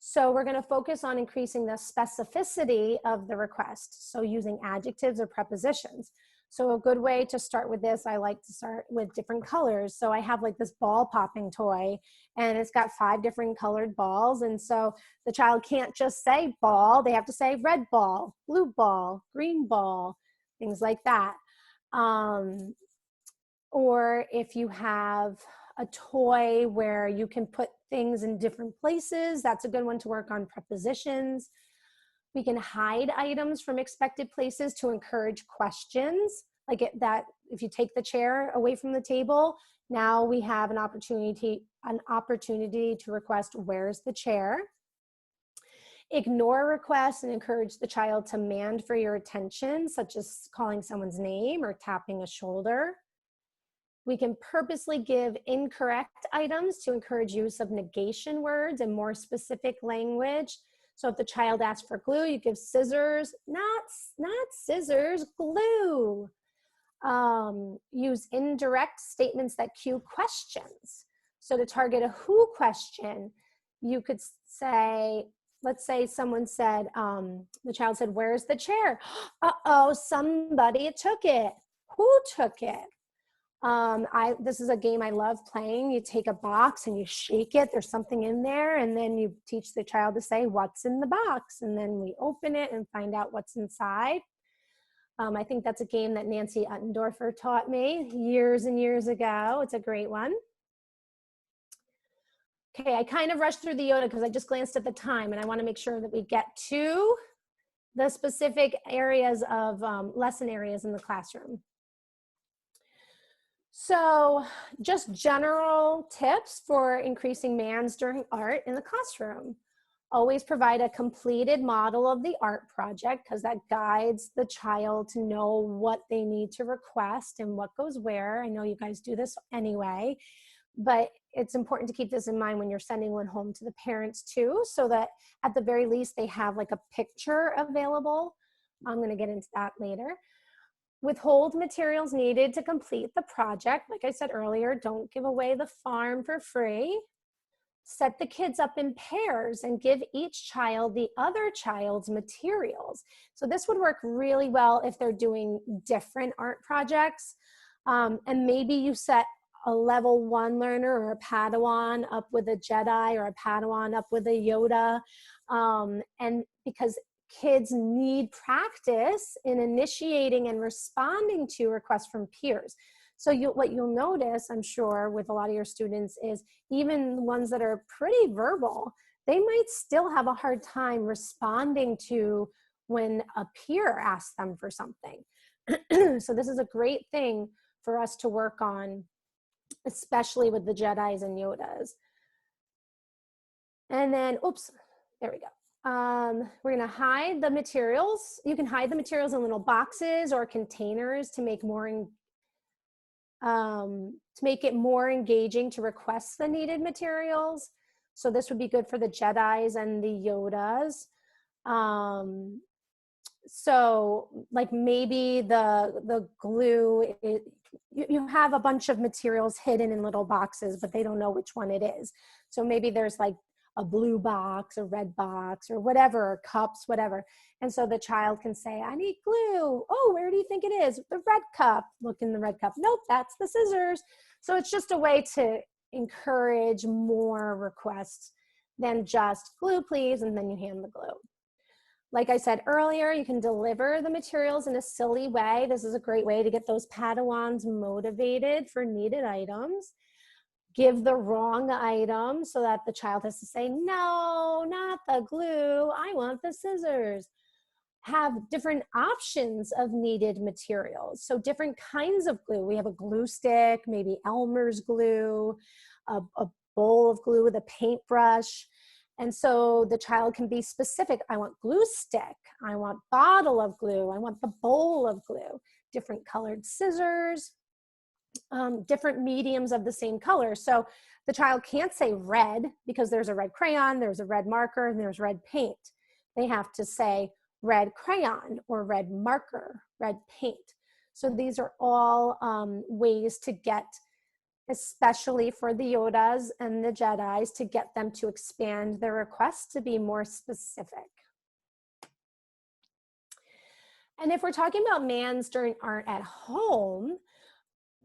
So we're going to focus on increasing the specificity of the request. So using adjectives or prepositions. So a good way to start with this, I like to start with different colors. So I have like this ball popping toy, and it's got 5 different colored balls. And so the child can't just say ball, they have to say red ball, blue ball, green ball, things like that. Or if you have a toy where you can put things in different places, that's a good one to work on prepositions. We can hide items from expected places to encourage questions, like that if you take the chair away from the table, now we have an opportunity to request, where's the chair? Ignore requests and encourage the child to demand for your attention, such as calling someone's name or tapping a shoulder. We can purposely give incorrect items to encourage use of negation words and more specific language. So if the child asks for glue, you give scissors, not scissors, glue. Use indirect statements that cue questions. So to target a who question, you could say, let's say someone said, the child said, where's the chair? Uh-oh, somebody took it. Who took it? This is a game I love playing. You take a box and you shake it. There's something in there, and then you teach the child to say, what's in the box? And then we open it and find out what's inside. I think that's a game that Nancy Uttendorfer taught me years and years ago. It's a great one. Okay, I kind of rushed through the Yoda because I just glanced at the time, and I want to make sure that we get to the specific areas of lesson areas in the classroom. So just general tips for increasing MANS during art in the classroom. Always provide a completed model of the art project, because that guides the child to know what they need to request and what goes where. I know you guys do this anyway, but it's important to keep this in mind when you're sending one home to the parents too, so that at the very least they have like a picture available. I'm going to get into that later. Withhold materials needed to complete the project. Like I said earlier, don't give away the farm for free. Set the kids up in pairs and give each child the other child's materials. So this would work really well if they're doing different art projects. And maybe you set a level 1 learner or a Padawan up with a Jedi or a Padawan up with a Yoda. And because kids need practice in initiating and responding to requests from peers. So what you'll notice, I'm sure, with a lot of your students is even ones that are pretty verbal, they might still have a hard time responding to when a peer asks them for something. So this is a great thing for us to work on, especially with the Jedis and Yodas. And then, oops, there we go. We're gonna hide the materials. You can hide the materials in little boxes or containers to make it more engaging to request the needed materials. So this would be good for the Jedis and the Yodas. So like maybe the glue, you have a bunch of materials hidden in little boxes, but they don't know which one it is. So maybe there's like a blue box, a red box, or whatever, or cups, whatever. And so the child can say, I need glue. Oh, where do you think it is? The red cup. Look in the red cup. Nope, that's the scissors. So it's just a way to encourage more requests than just glue, please, and then you hand the glue. Like I said earlier, you can deliver the materials in a silly way. This is a great way to get those Padawans motivated for needed items. Give the wrong item so that the child has to say, no, not the glue, I want the scissors. Have different options of needed materials. So different kinds of glue. We have a glue stick, maybe Elmer's glue, a bowl of glue with a paintbrush. And so the child can be specific. I want glue stick. I want bottle of glue. I want the bowl of glue. Different colored scissors, different mediums of the same color. So the child can't say red because there's a red crayon, there's a red marker, and there's red paint. They have to say red crayon or red marker, red paint. So these are all ways to get, especially for the Yodas and the Jedis, to get them to expand their requests to be more specific. And if we're talking about MANs during art at home,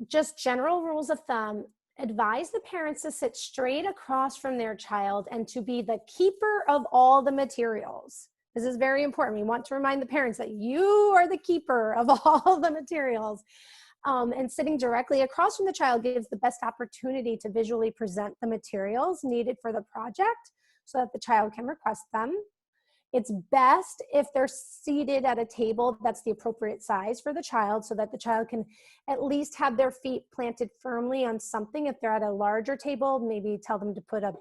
just general rules of thumb, advise the parents to sit straight across from their child and to be the keeper of all the materials. This is very important. We want to remind the parents that you are the keeper of all the materials. And sitting directly across from the child gives the best opportunity to visually present the materials needed for the project so that the child can request them. It's best if they're seated at a table that's the appropriate size for the child so that the child can at least have their feet planted firmly on something. If they're at a larger table, maybe tell them to put a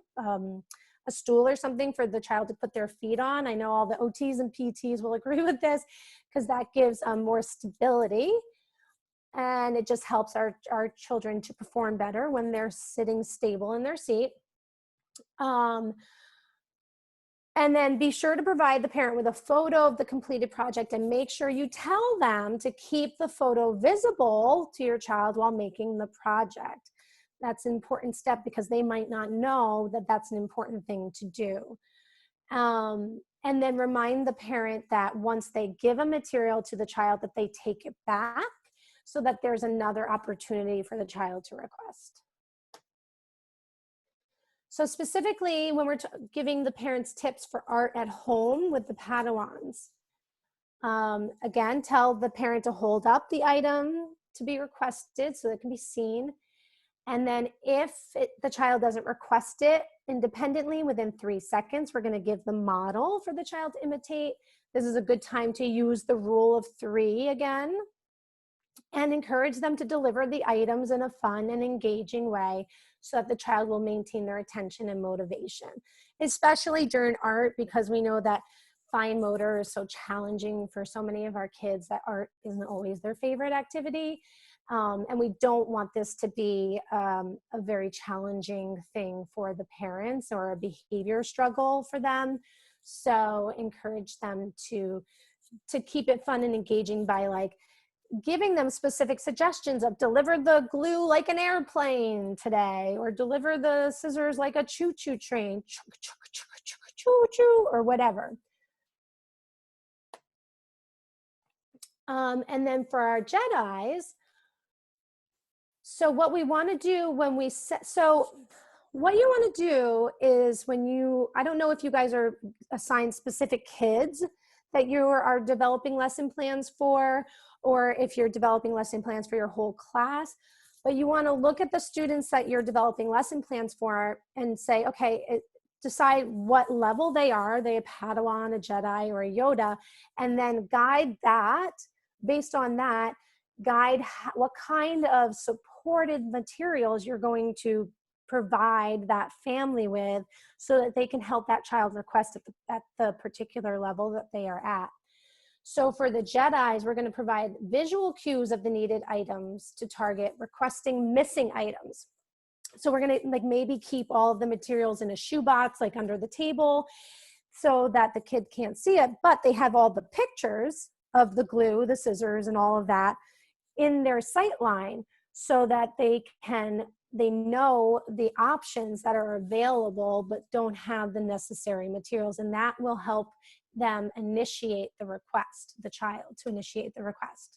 stool or something for the child to put their feet on. I know all the OTs and PTs will agree with this because that gives more stability. And it just helps our children to perform better when they're sitting stable in their seat. And then be sure to provide the parent with a photo of the completed project and make sure you tell them to keep the photo visible to your child while making the project. That's an important step because they might not know that that's an important thing to do. And then remind the parent that once they give a material to the child that they take it back so that there's another opportunity for the child to request. So specifically, when we're giving the parents tips for art at home with the Padawans, again, tell the parent to hold up the item to be requested so that it can be seen. And then if the child doesn't request it independently within 3 seconds, we're going to give the model for the child to imitate. This is a good time to use the rule of 3 again and encourage them to deliver the items in a fun and engaging way so that the child will maintain their attention and motivation, especially during art, because we know that fine motor is so challenging for so many of our kids that art isn't always their favorite activity. And we don't want this to be a very challenging thing for the parents or a behavior struggle for them. So encourage them to keep it fun and engaging by like giving them specific suggestions of deliver the glue like an airplane today, or deliver the scissors like a choo-choo train, choo-choo, or whatever. And then for our Jedis, So what we want to do when we set, so what you want to do is when you, I don't know if you guys are assigned specific kids that you are developing lesson plans for, or if you're developing lesson plans for your whole class, but you want to look at the students that you're developing lesson plans for and say, okay, decide what level they are they a Padawan, a Jedi, or a Yoda, and then guide that based on that, guide what kind of supported materials you're going to provide that family with so that they can help that child request at the particular level that they are at. So for the Jedis, we're going to provide visual cues of the needed items to target requesting missing items. So we're going to like maybe keep all of the materials in a shoebox, like under the table, so that the kid can't see it, but they have all the pictures of the glue, the scissors, and all of that in their sight line so that they know the options that are available but don't have the necessary materials, and that will help them initiate the request, the child to initiate the request.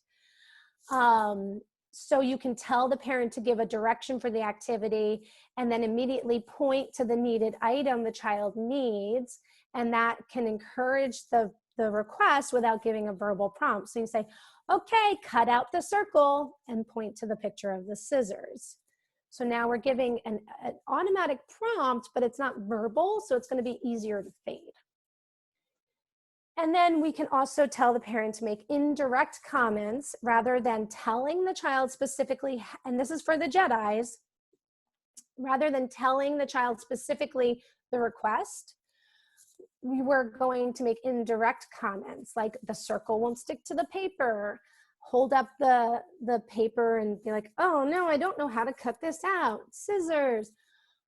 So you can tell the parent to give a direction for the activity and then immediately point to the needed item the child needs, and that can encourage the request without giving a verbal prompt. So you say, okay, cut out the circle and point to the picture of the scissors. So now we're giving an automatic prompt, but it's not verbal, so it's going to be easier to fade. And then we can also tell the parent to make indirect comments rather than telling the child specifically, and this is for the Jedis, rather than telling the child specifically the request, we were going to make indirect comments like the circle won't stick to the paper, hold up the paper and be like, oh no, I don't know how to cut this out, scissors.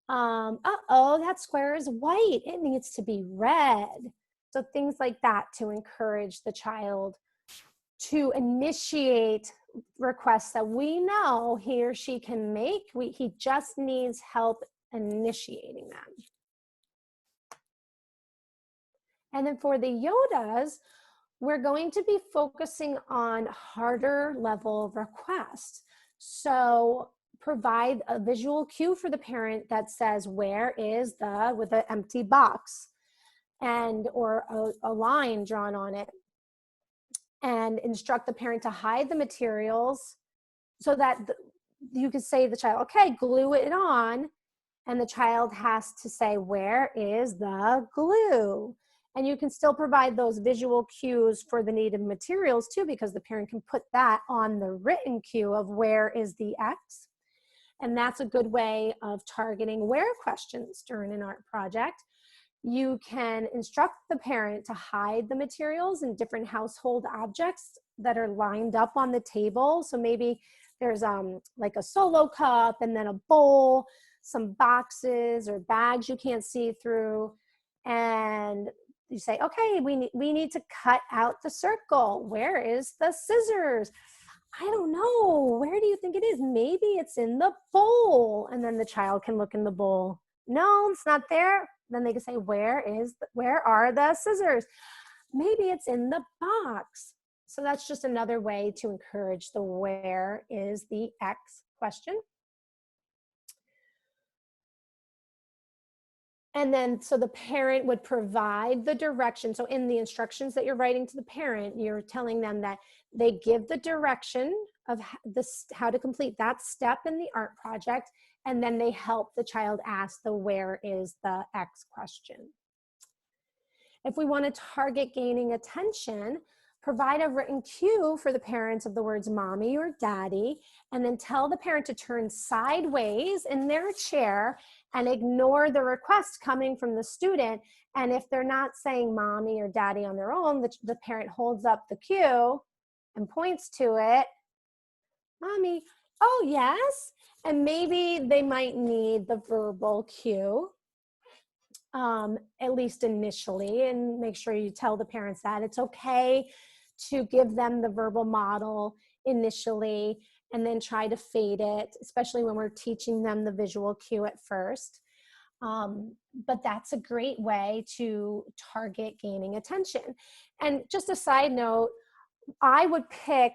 Uh-oh, that square is white, it needs to be red. So things like that to encourage the child to initiate requests that we know he or she can make. He just needs help initiating them. And then for the Yodas, we're going to be focusing on harder level requests. So provide a visual cue for the parent that says, where is the, with an empty box, and or a line drawn on it, and instruct the parent to hide the materials so that you could say to the child, okay, glue it on, and the child has to say, where is the glue? And you can still provide those visual cues for the needed materials too, because the parent can put that on the written cue of where is the X. And that's a good way of targeting where questions during an art project. You can instruct the parent to hide the materials in different household objects that are lined up on the table. So maybe there's like a Solo cup and then a bowl, some boxes or bags you can't see through. And you say, okay, we need to cut out the circle. Where is the scissors? I don't know. Where do you think it is? Maybe it's in the bowl. And then the child can look in the bowl. No, it's not there. Then they can say, where are the scissors? Maybe it's in the box. So that's just another way to encourage the where is the X question. And then, so the parent would provide the direction. So in the instructions that you're writing to the parent, you're telling them that they give the direction of how to complete that step in the art project, and then they help the child ask the where is the X question. If we want to target gaining attention, provide a written cue for the parents of the words mommy or daddy, and then tell the parent to turn sideways in their chair and ignore the request coming from the student. And if they're not saying mommy or daddy on their own, the parent holds up the cue and points to it. Mommy, oh yes. And maybe they might need the verbal cue, at least initially, and make sure you tell the parents that it's okay to give them the verbal model initially and then try to fade it, especially when we're teaching them the visual cue at first. But that's a great way to target gaining attention. And just a side note, I would pick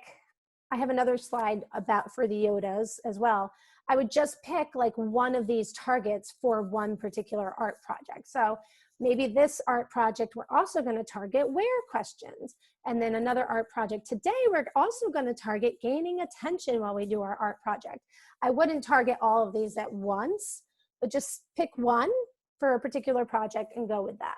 I have another slide about for the Yodas as well. I would just pick like one of these targets for one particular art project. So maybe this art project, we're also going to target where questions. And then another art project today, we're also going to target gaining attention while we do our art project. I wouldn't target all of these at once, but just pick one for a particular project and go with that.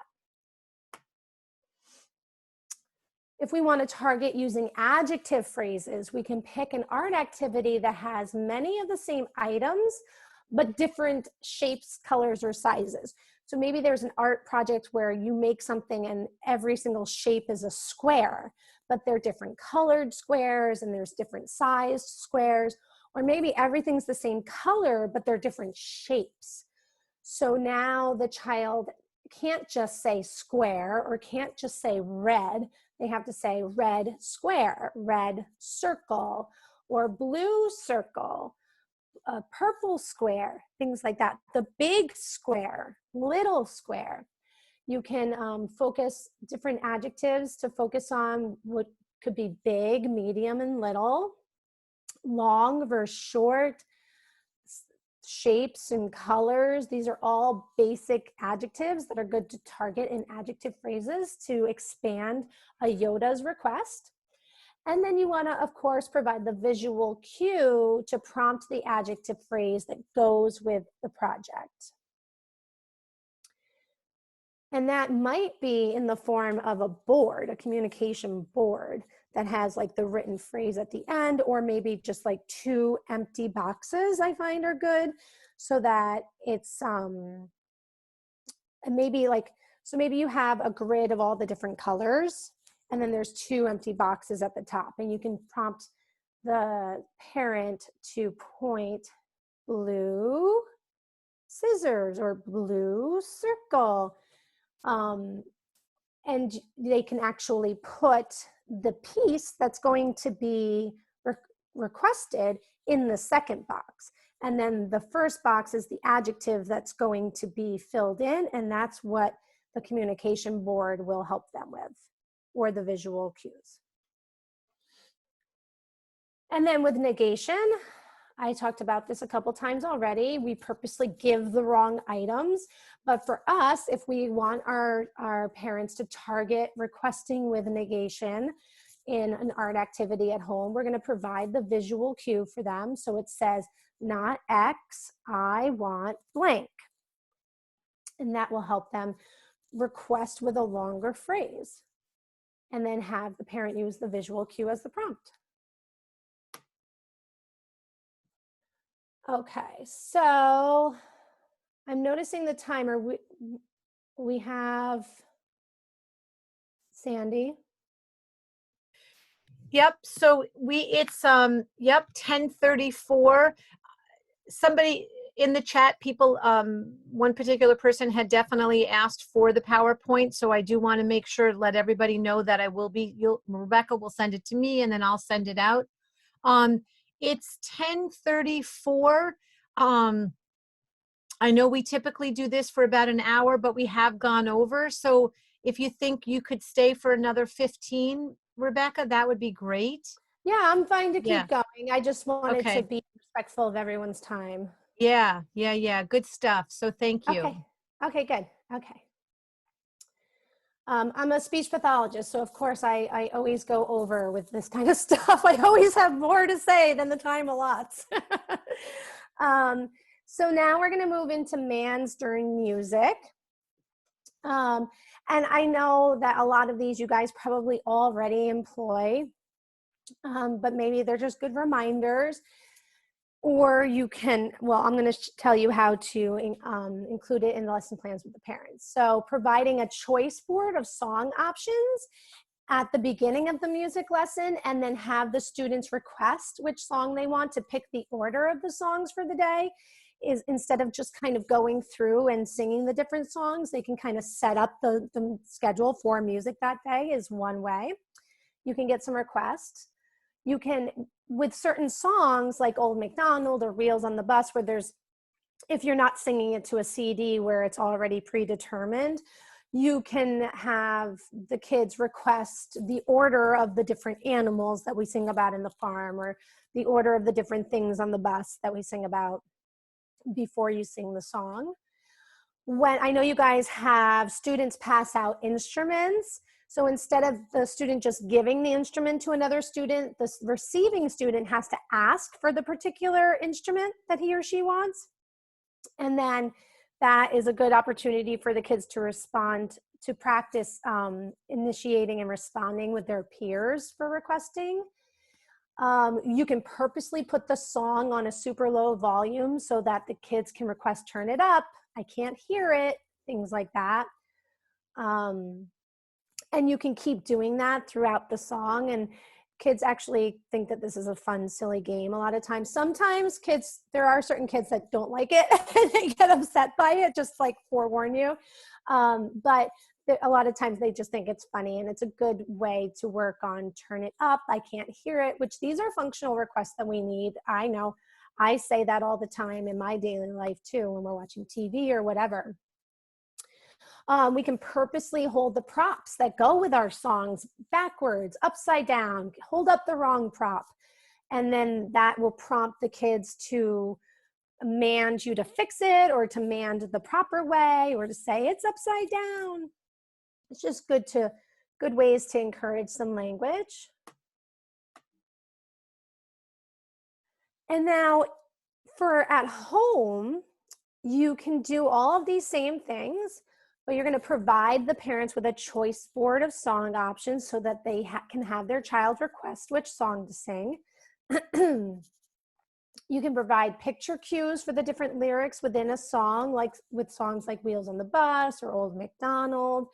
If we want to target using adjective phrases, we can pick an art activity that has many of the same items, but different shapes, colors, or sizes. So maybe there's an art project where you make something and every single shape is a square, but they're different colored squares and there's different sized squares, or maybe everything's the same color, but they're different shapes. So now the child can't just say square or can't just say red. They have to say red square, red circle, or blue circle, a purple square, things like that. The big square, little square. You can focus different adjectives to focus on what could be big, medium, and little, long versus short, shapes and colors. These are all basic adjectives that are good to target in adjective phrases to expand a Yoda's request. And then you want to, of course, provide the visual cue to prompt the adjective phrase that goes with the project. And that might be in the form of a board, a communication board that has like the written phrase at the end, or maybe just like 2 empty boxes I find are good, so that it's maybe like, so maybe you have a grid of all the different colors and then there's 2 empty boxes at the top, and you can prompt the parent to point blue scissors or blue circle. And they can actually put the piece that's going to be requested in the second box. And then the first box is the adjective that's going to be filled in, and that's what the communication board will help them with, or the visual cues. And then with negation, I talked about this a couple times already. We purposely give the wrong items, but for us, if we want our parents to target requesting with negation in an art activity at home, we're going to provide the visual cue for them. So it says, not X, I want blank. And that will help them request with a longer phrase, and then have the parent use the visual cue as the prompt. Okay, so I'm noticing the timer. We have Sandy. Yep. So it's 10:34. Somebody in the chat, people, one particular person had definitely asked for the PowerPoint. So I do want to make sure, let everybody know that I will be, Rebecca will send it to me and then I'll send it out. It's 10:34. I know we typically do this for about an hour, but we have gone over. So if you think you could stay for another 15, Rebecca, that would be great. Yeah, I'm fine to keep going. I just wanted Okay. to be respectful of everyone's time. Yeah. Good stuff. So thank you. Okay, good. Okay. I'm a speech pathologist, so of course I always go over with this kind of stuff. I always have more to say than the time allots. So now we're going to move into mands during music. And I know that a lot of these you guys probably already employ, but maybe they're just good reminders. Or you can, well, I'm going to tell you how to include it in the lesson plans with the parents. So providing a choice board of song options at the beginning of the music lesson, and then have the students request which song they want, to pick the order of the songs for the day, is instead of just kind of going through and singing the different songs, they can kind of set up the schedule for music that day is one way. You can get some requests. You can, with certain songs like Old MacDonald or Wheels on the Bus, where there's, if you're not singing it to a CD where it's already predetermined, You can have the kids request the order of the different animals that we sing about in the farm, or the order of the different things on the bus that we sing about before you sing the song. When I know you guys have students pass out instruments, so instead of the student just giving the instrument to another student, the receiving student has to ask for the particular instrument that he or she wants. And then that is a good opportunity for the kids to respond, to practice initiating and responding with their peers for requesting. You can purposely put the song on a super low volume so that the kids can request turn it up, I can't hear it, things like that. And you can keep doing that throughout the song, and kids actually think that this is a fun, silly game a lot of times. Sometimes kids, there are certain kids that don't like it and they get upset by it, just like forewarn you. But a lot of times they just think it's funny, and it's a good way to work on turn it up, I can't hear it, which these are functional requests that we need. I know I say that all the time in my daily life too, when we're watching TV or whatever. We can purposely hold the props that go with our songs backwards, upside down, hold up the wrong prop. And then that will prompt the kids to command you to fix it, or to command the proper way, or to say it's upside down. It's just good ways to encourage some language. And now for at home, you can do all of these same things, but you're going to provide the parents with a choice board of song options so that they can have their child request which song to sing. You can provide picture cues for the different lyrics within a song, like with songs like Wheels on the Bus or Old MacDonald,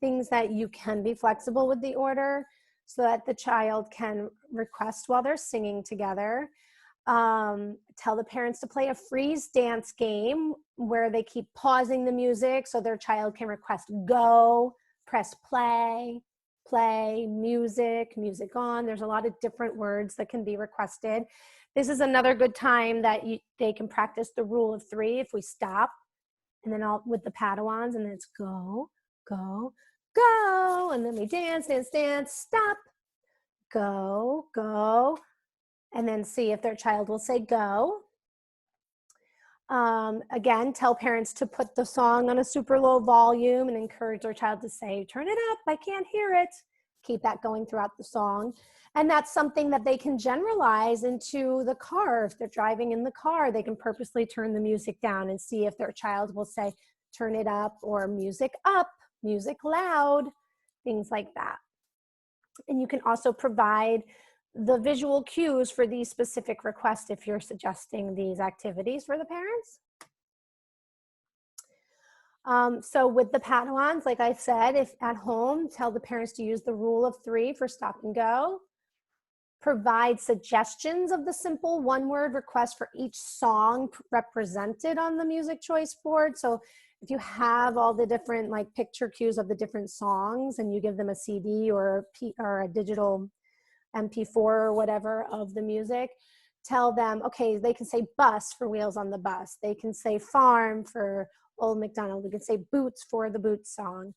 things that you can be flexible with the order so that the child can request while they're singing together. Tell the parents to play a freeze dance game where they keep pausing the music so their child can request go, press play, music on. There's a lot of different words that can be requested. This is another good time that they can practice the rule of 3. If we stop, and then all with the Padawans, and then it's go, go, go, and then we dance, stop, go, go, and then see if their child will say go. Again, tell parents to put the song on a super low volume and encourage their child to say, turn it up, I can't hear it. Keep that going throughout the song. And that's something that they can generalize into the car. If they're driving in the car, they can purposely turn the music down and see if their child will say, turn it up, or music up, music loud, things like that. And you can also provide the visual cues for these specific requests if you're suggesting these activities for the parents. So with the Padawans, like I said, if at home, tell the parents to use the rule of 3 for stop and go. Provide suggestions of the simple one-word request for each song represented on the music choice board. So if you have all the different like picture cues of the different songs and you give them a CD or a digital MP4 or whatever of the music, tell them, okay, they can say bus for Wheels on the Bus. They can say farm for Old MacDonald. They can say boots for the Boots song.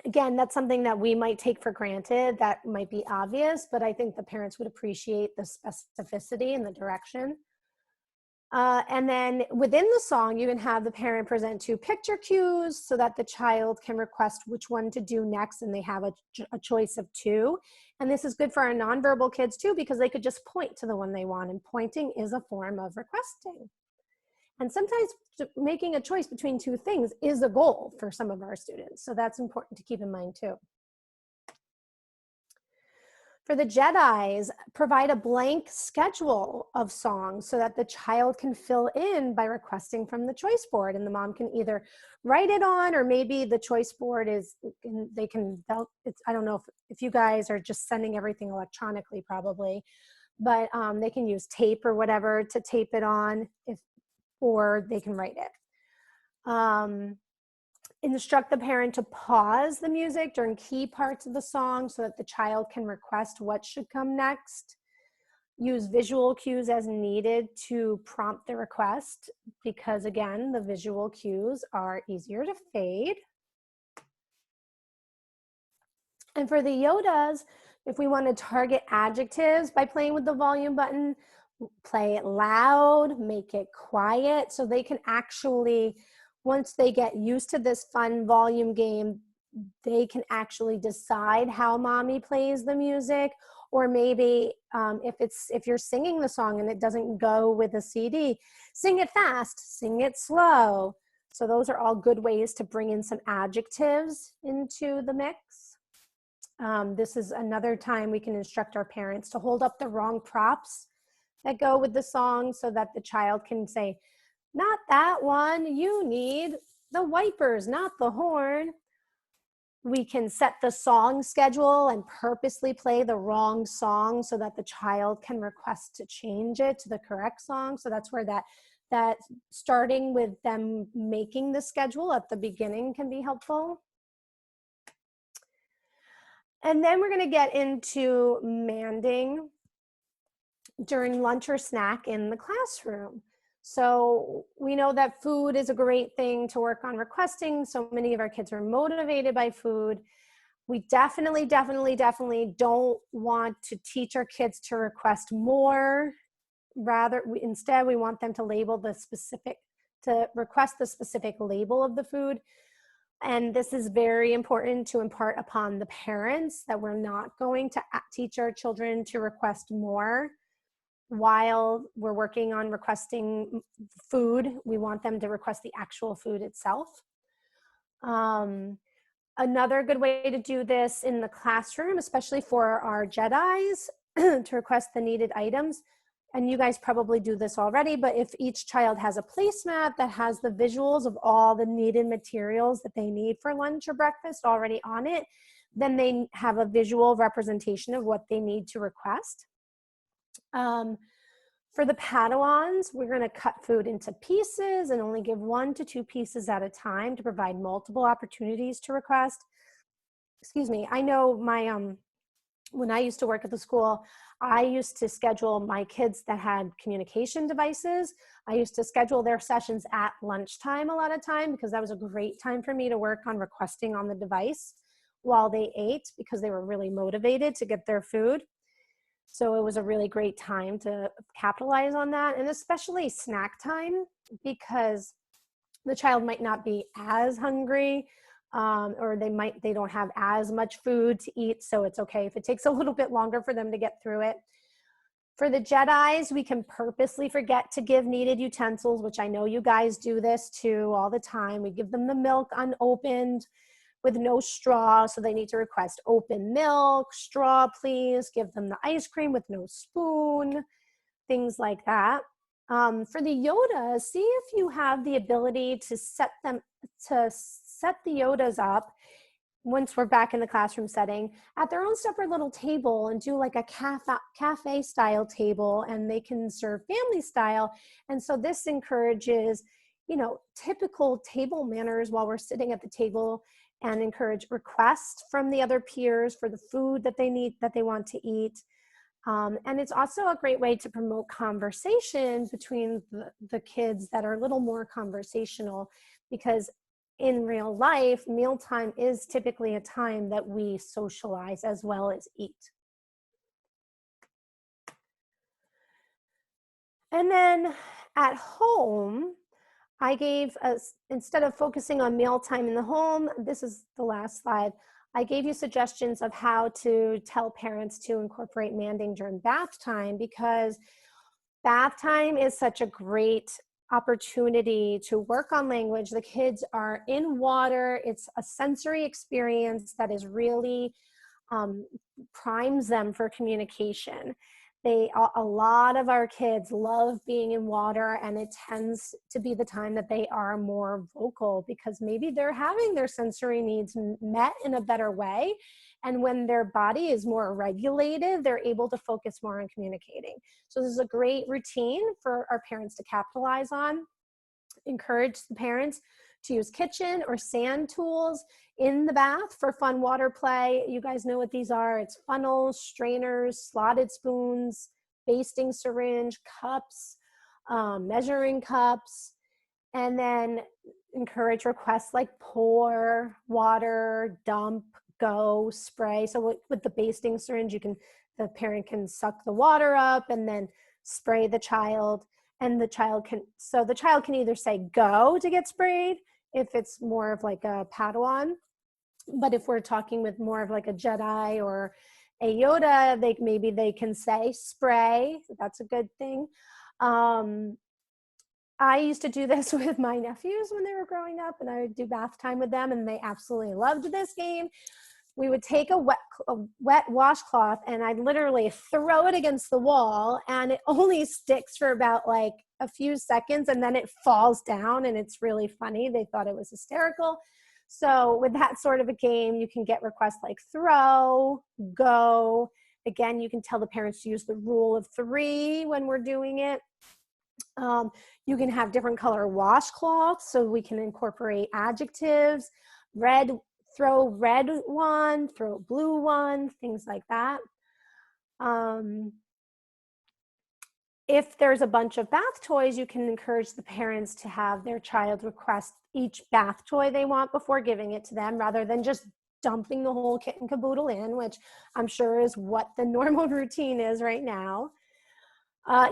Again, that's something that we might take for granted. That might be obvious, but I think the parents would appreciate the specificity and the direction. And then within the song, you can have the parent present 2 picture cues so that the child can request which one to do next, and they have a choice of 2. And this is good for our nonverbal kids too, because they could just point to the one they want, and pointing is a form of requesting. And sometimes making a choice between 2 things is a goal for some of our students. So that's important to keep in mind too. For the Jedis, provide a blank schedule of songs so that the child can fill in by requesting from the choice board, and the mom can either write it on, or maybe the choice board is, I don't know if you guys are just sending everything electronically probably, but they can use tape or whatever to tape it on, or they can write it. Instruct the parent to pause the music during key parts of the song so that the child can request what should come next. Use visual cues as needed to prompt the request because, again, the visual cues are easier to fade. And for the Yodas, if we want to target adjectives by playing with the volume button, play it loud, make it quiet, so they can actually, once they get used to this fun volume game, they can actually decide how mommy plays the music. Or maybe if you're singing the song and it doesn't go with the CD, sing it fast, sing it slow. So those are all good ways to bring in some adjectives into the mix. This is another time we can instruct our parents to hold up the wrong props that go with the song so that the child can say, not that one, you need the wipers, not the horn. We can set the song schedule and purposely play the wrong song so that the child can request to change it to the correct song. So that's where that starting with them making the schedule at the beginning can be helpful. And then we're going to get into manding during lunch or snack in the classroom. So we know that food is a great thing to work on requesting. So many of our kids are motivated by food. We definitely don't want to teach our kids to request more. Rather, instead, we want them to request the specific label of the food. And this is very important to impart upon the parents that we're not going to teach our children to request more. While we're working on requesting food, we want them to request the actual food itself. Another good way to do this in the classroom, especially for our Jedis, to request the needed items, and you guys probably do this already, but if each child has a placemat that has the visuals of all the needed materials that they need for lunch or breakfast already on it, then they have a visual representation of what they need to request. For the Padawans, we're going to cut food into pieces and only give 1 to 2 pieces at a time to provide multiple opportunities to request. Excuse me. I know when I used to work at the school, I used to schedule my kids that had communication devices. I used to schedule their sessions at lunchtime a lot of time because that was a great time for me to work on requesting on the device while they ate because they were really motivated to get their food. So it was a really great time to capitalize on that, and especially snack time because the child might not be as hungry or they don't have as much food to eat. So it's okay if it takes a little bit longer for them to get through it. For the Jedis, we can purposely forget to give needed utensils, which I know you guys do this too all the time. We give them the milk unopened with no straw, so they need to request open milk, straw please, give them the ice cream with no spoon, things like that. For the Yodas, see if you have the ability to set the Yodas up once we're back in the classroom setting at their own separate little table and do like a cafe style table, and they can serve family style. And so this encourages, typical table manners while we're sitting at the table, and encourage requests from the other peers for the food that they want to eat. And it's also a great way to promote conversation between the kids that are a little more conversational, because in real life, mealtime is typically a time that we socialize as well as eat. And then at home, I gave us, instead of focusing on mealtime in the home, this is the last slide, I gave you suggestions of how to tell parents to incorporate manding during bath time, because bath time is such a great opportunity to work on language. The kids are in water. It's a sensory experience that is really primes them for communication. A lot of our kids love being in water, and it tends to be the time that they are more vocal because maybe they're having their sensory needs met in a better way. And when their body is more regulated, they're able to focus more on communicating. So this is a great routine for our parents to capitalize on. Encourage the parents to use kitchen or sand tools in the bath for fun water play. You guys know what these are. It's funnels, strainers, slotted spoons, basting syringe, cups, measuring cups, and then encourage requests like pour, water, dump, go, spray. So with the basting syringe, the parent can suck the water up and then spray the child, and the child can either say go to get sprayed if it's more of like a Padawan. But if we're talking with more of like a Jedi or a Yoda, maybe they can say spray. That's a good thing. I used to do this with my nephews when they were growing up, and I would do bath time with them, and they absolutely loved this game. We would take a wet washcloth, and I'd literally throw it against the wall, and it only sticks for about like a few seconds, and then it falls down, and it's really funny. They thought it was hysterical. So with that sort of a game, you can get requests like throw, go. Again, you can tell the parents to use the rule of 3 when we're doing it. You can have different color washcloths, so we can incorporate adjectives. Throw red one, throw blue one, things like that. If there's a bunch of bath toys, you can encourage the parents to have their child request each bath toy they want before giving it to them, rather than just dumping the whole kit and caboodle in, which I'm sure is what the normal routine is right now.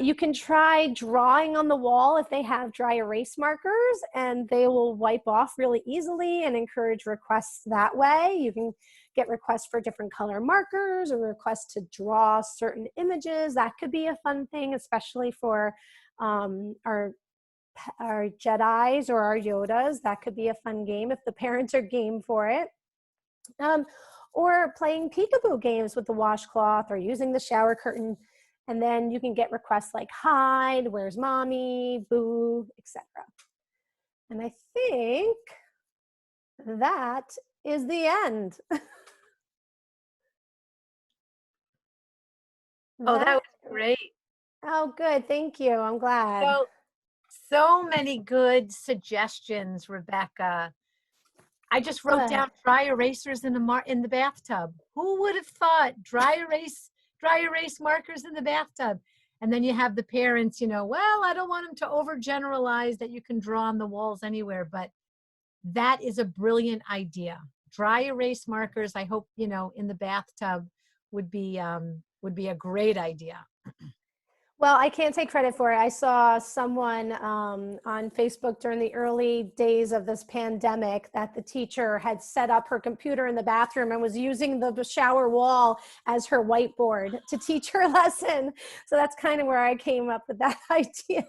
You can try drawing on the wall if they have dry erase markers, and they will wipe off really easily, and encourage requests that way. You can get requests for different color markers or requests to draw certain images. That could be a fun thing, especially for our Jedis or our Yodas. That could be a fun game if the parents are game for it. Or playing peekaboo games with the washcloth, or using the shower curtain. And then you can get requests like hide, where's mommy, boo, etc. And I think that is the end. Oh, that was great. Oh, good. Thank you. I'm glad. So many good suggestions, Rebecca. I just wrote down dry erasers in the bathtub. Who would have thought dry erase markers in the bathtub? And then you have the parents, well, I don't want them to overgeneralize that you can draw on the walls anywhere, but that is a brilliant idea. Dry erase markers, I hope, in the bathtub would be a great idea. Well, I can't take credit for it. I saw someone on Facebook during the early days of this pandemic that the teacher had set up her computer in the bathroom and was using the shower wall as her whiteboard to teach her lesson. So that's kind of where I came up with that idea.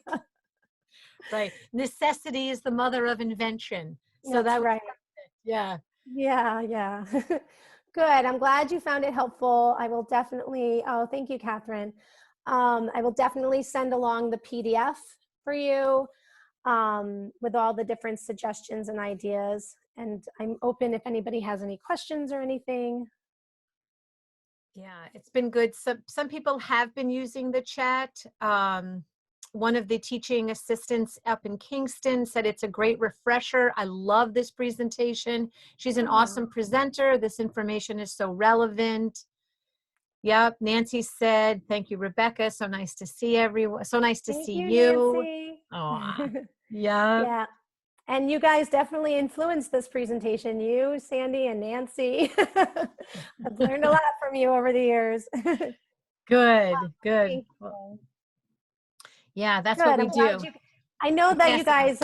Right. Necessity is the mother of invention. So that's right. Yeah. Yeah. Good. I'm glad you found it helpful. I will definitely, thank you, Catherine. I will definitely send along the PDF for you with all the different suggestions and ideas. And I'm open if anybody has any questions or anything. Yeah, it's been good. Some people have been using the chat. One of the teaching assistants up in Kingston said it's a great refresher. I love this presentation. She's an awesome presenter. This information is so relevant. Yep, Nancy said, thank you, Rebecca. So nice to see everyone. So nice to see you. Nancy. Oh, yeah. Yeah. And you guys definitely influenced this presentation. You, Sandy, and Nancy. I've learned a lot from you over the years. Good. Yeah, that's good. what we do. I know that you guys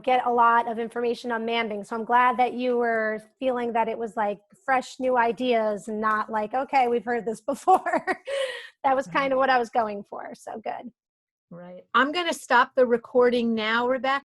get a lot of information on Manding. So I'm glad that you were feeling that it was like fresh new ideas and not like, okay, we've heard this before. That was kind of what I was going for. So good. Right. I'm going to stop the recording now, Rebecca.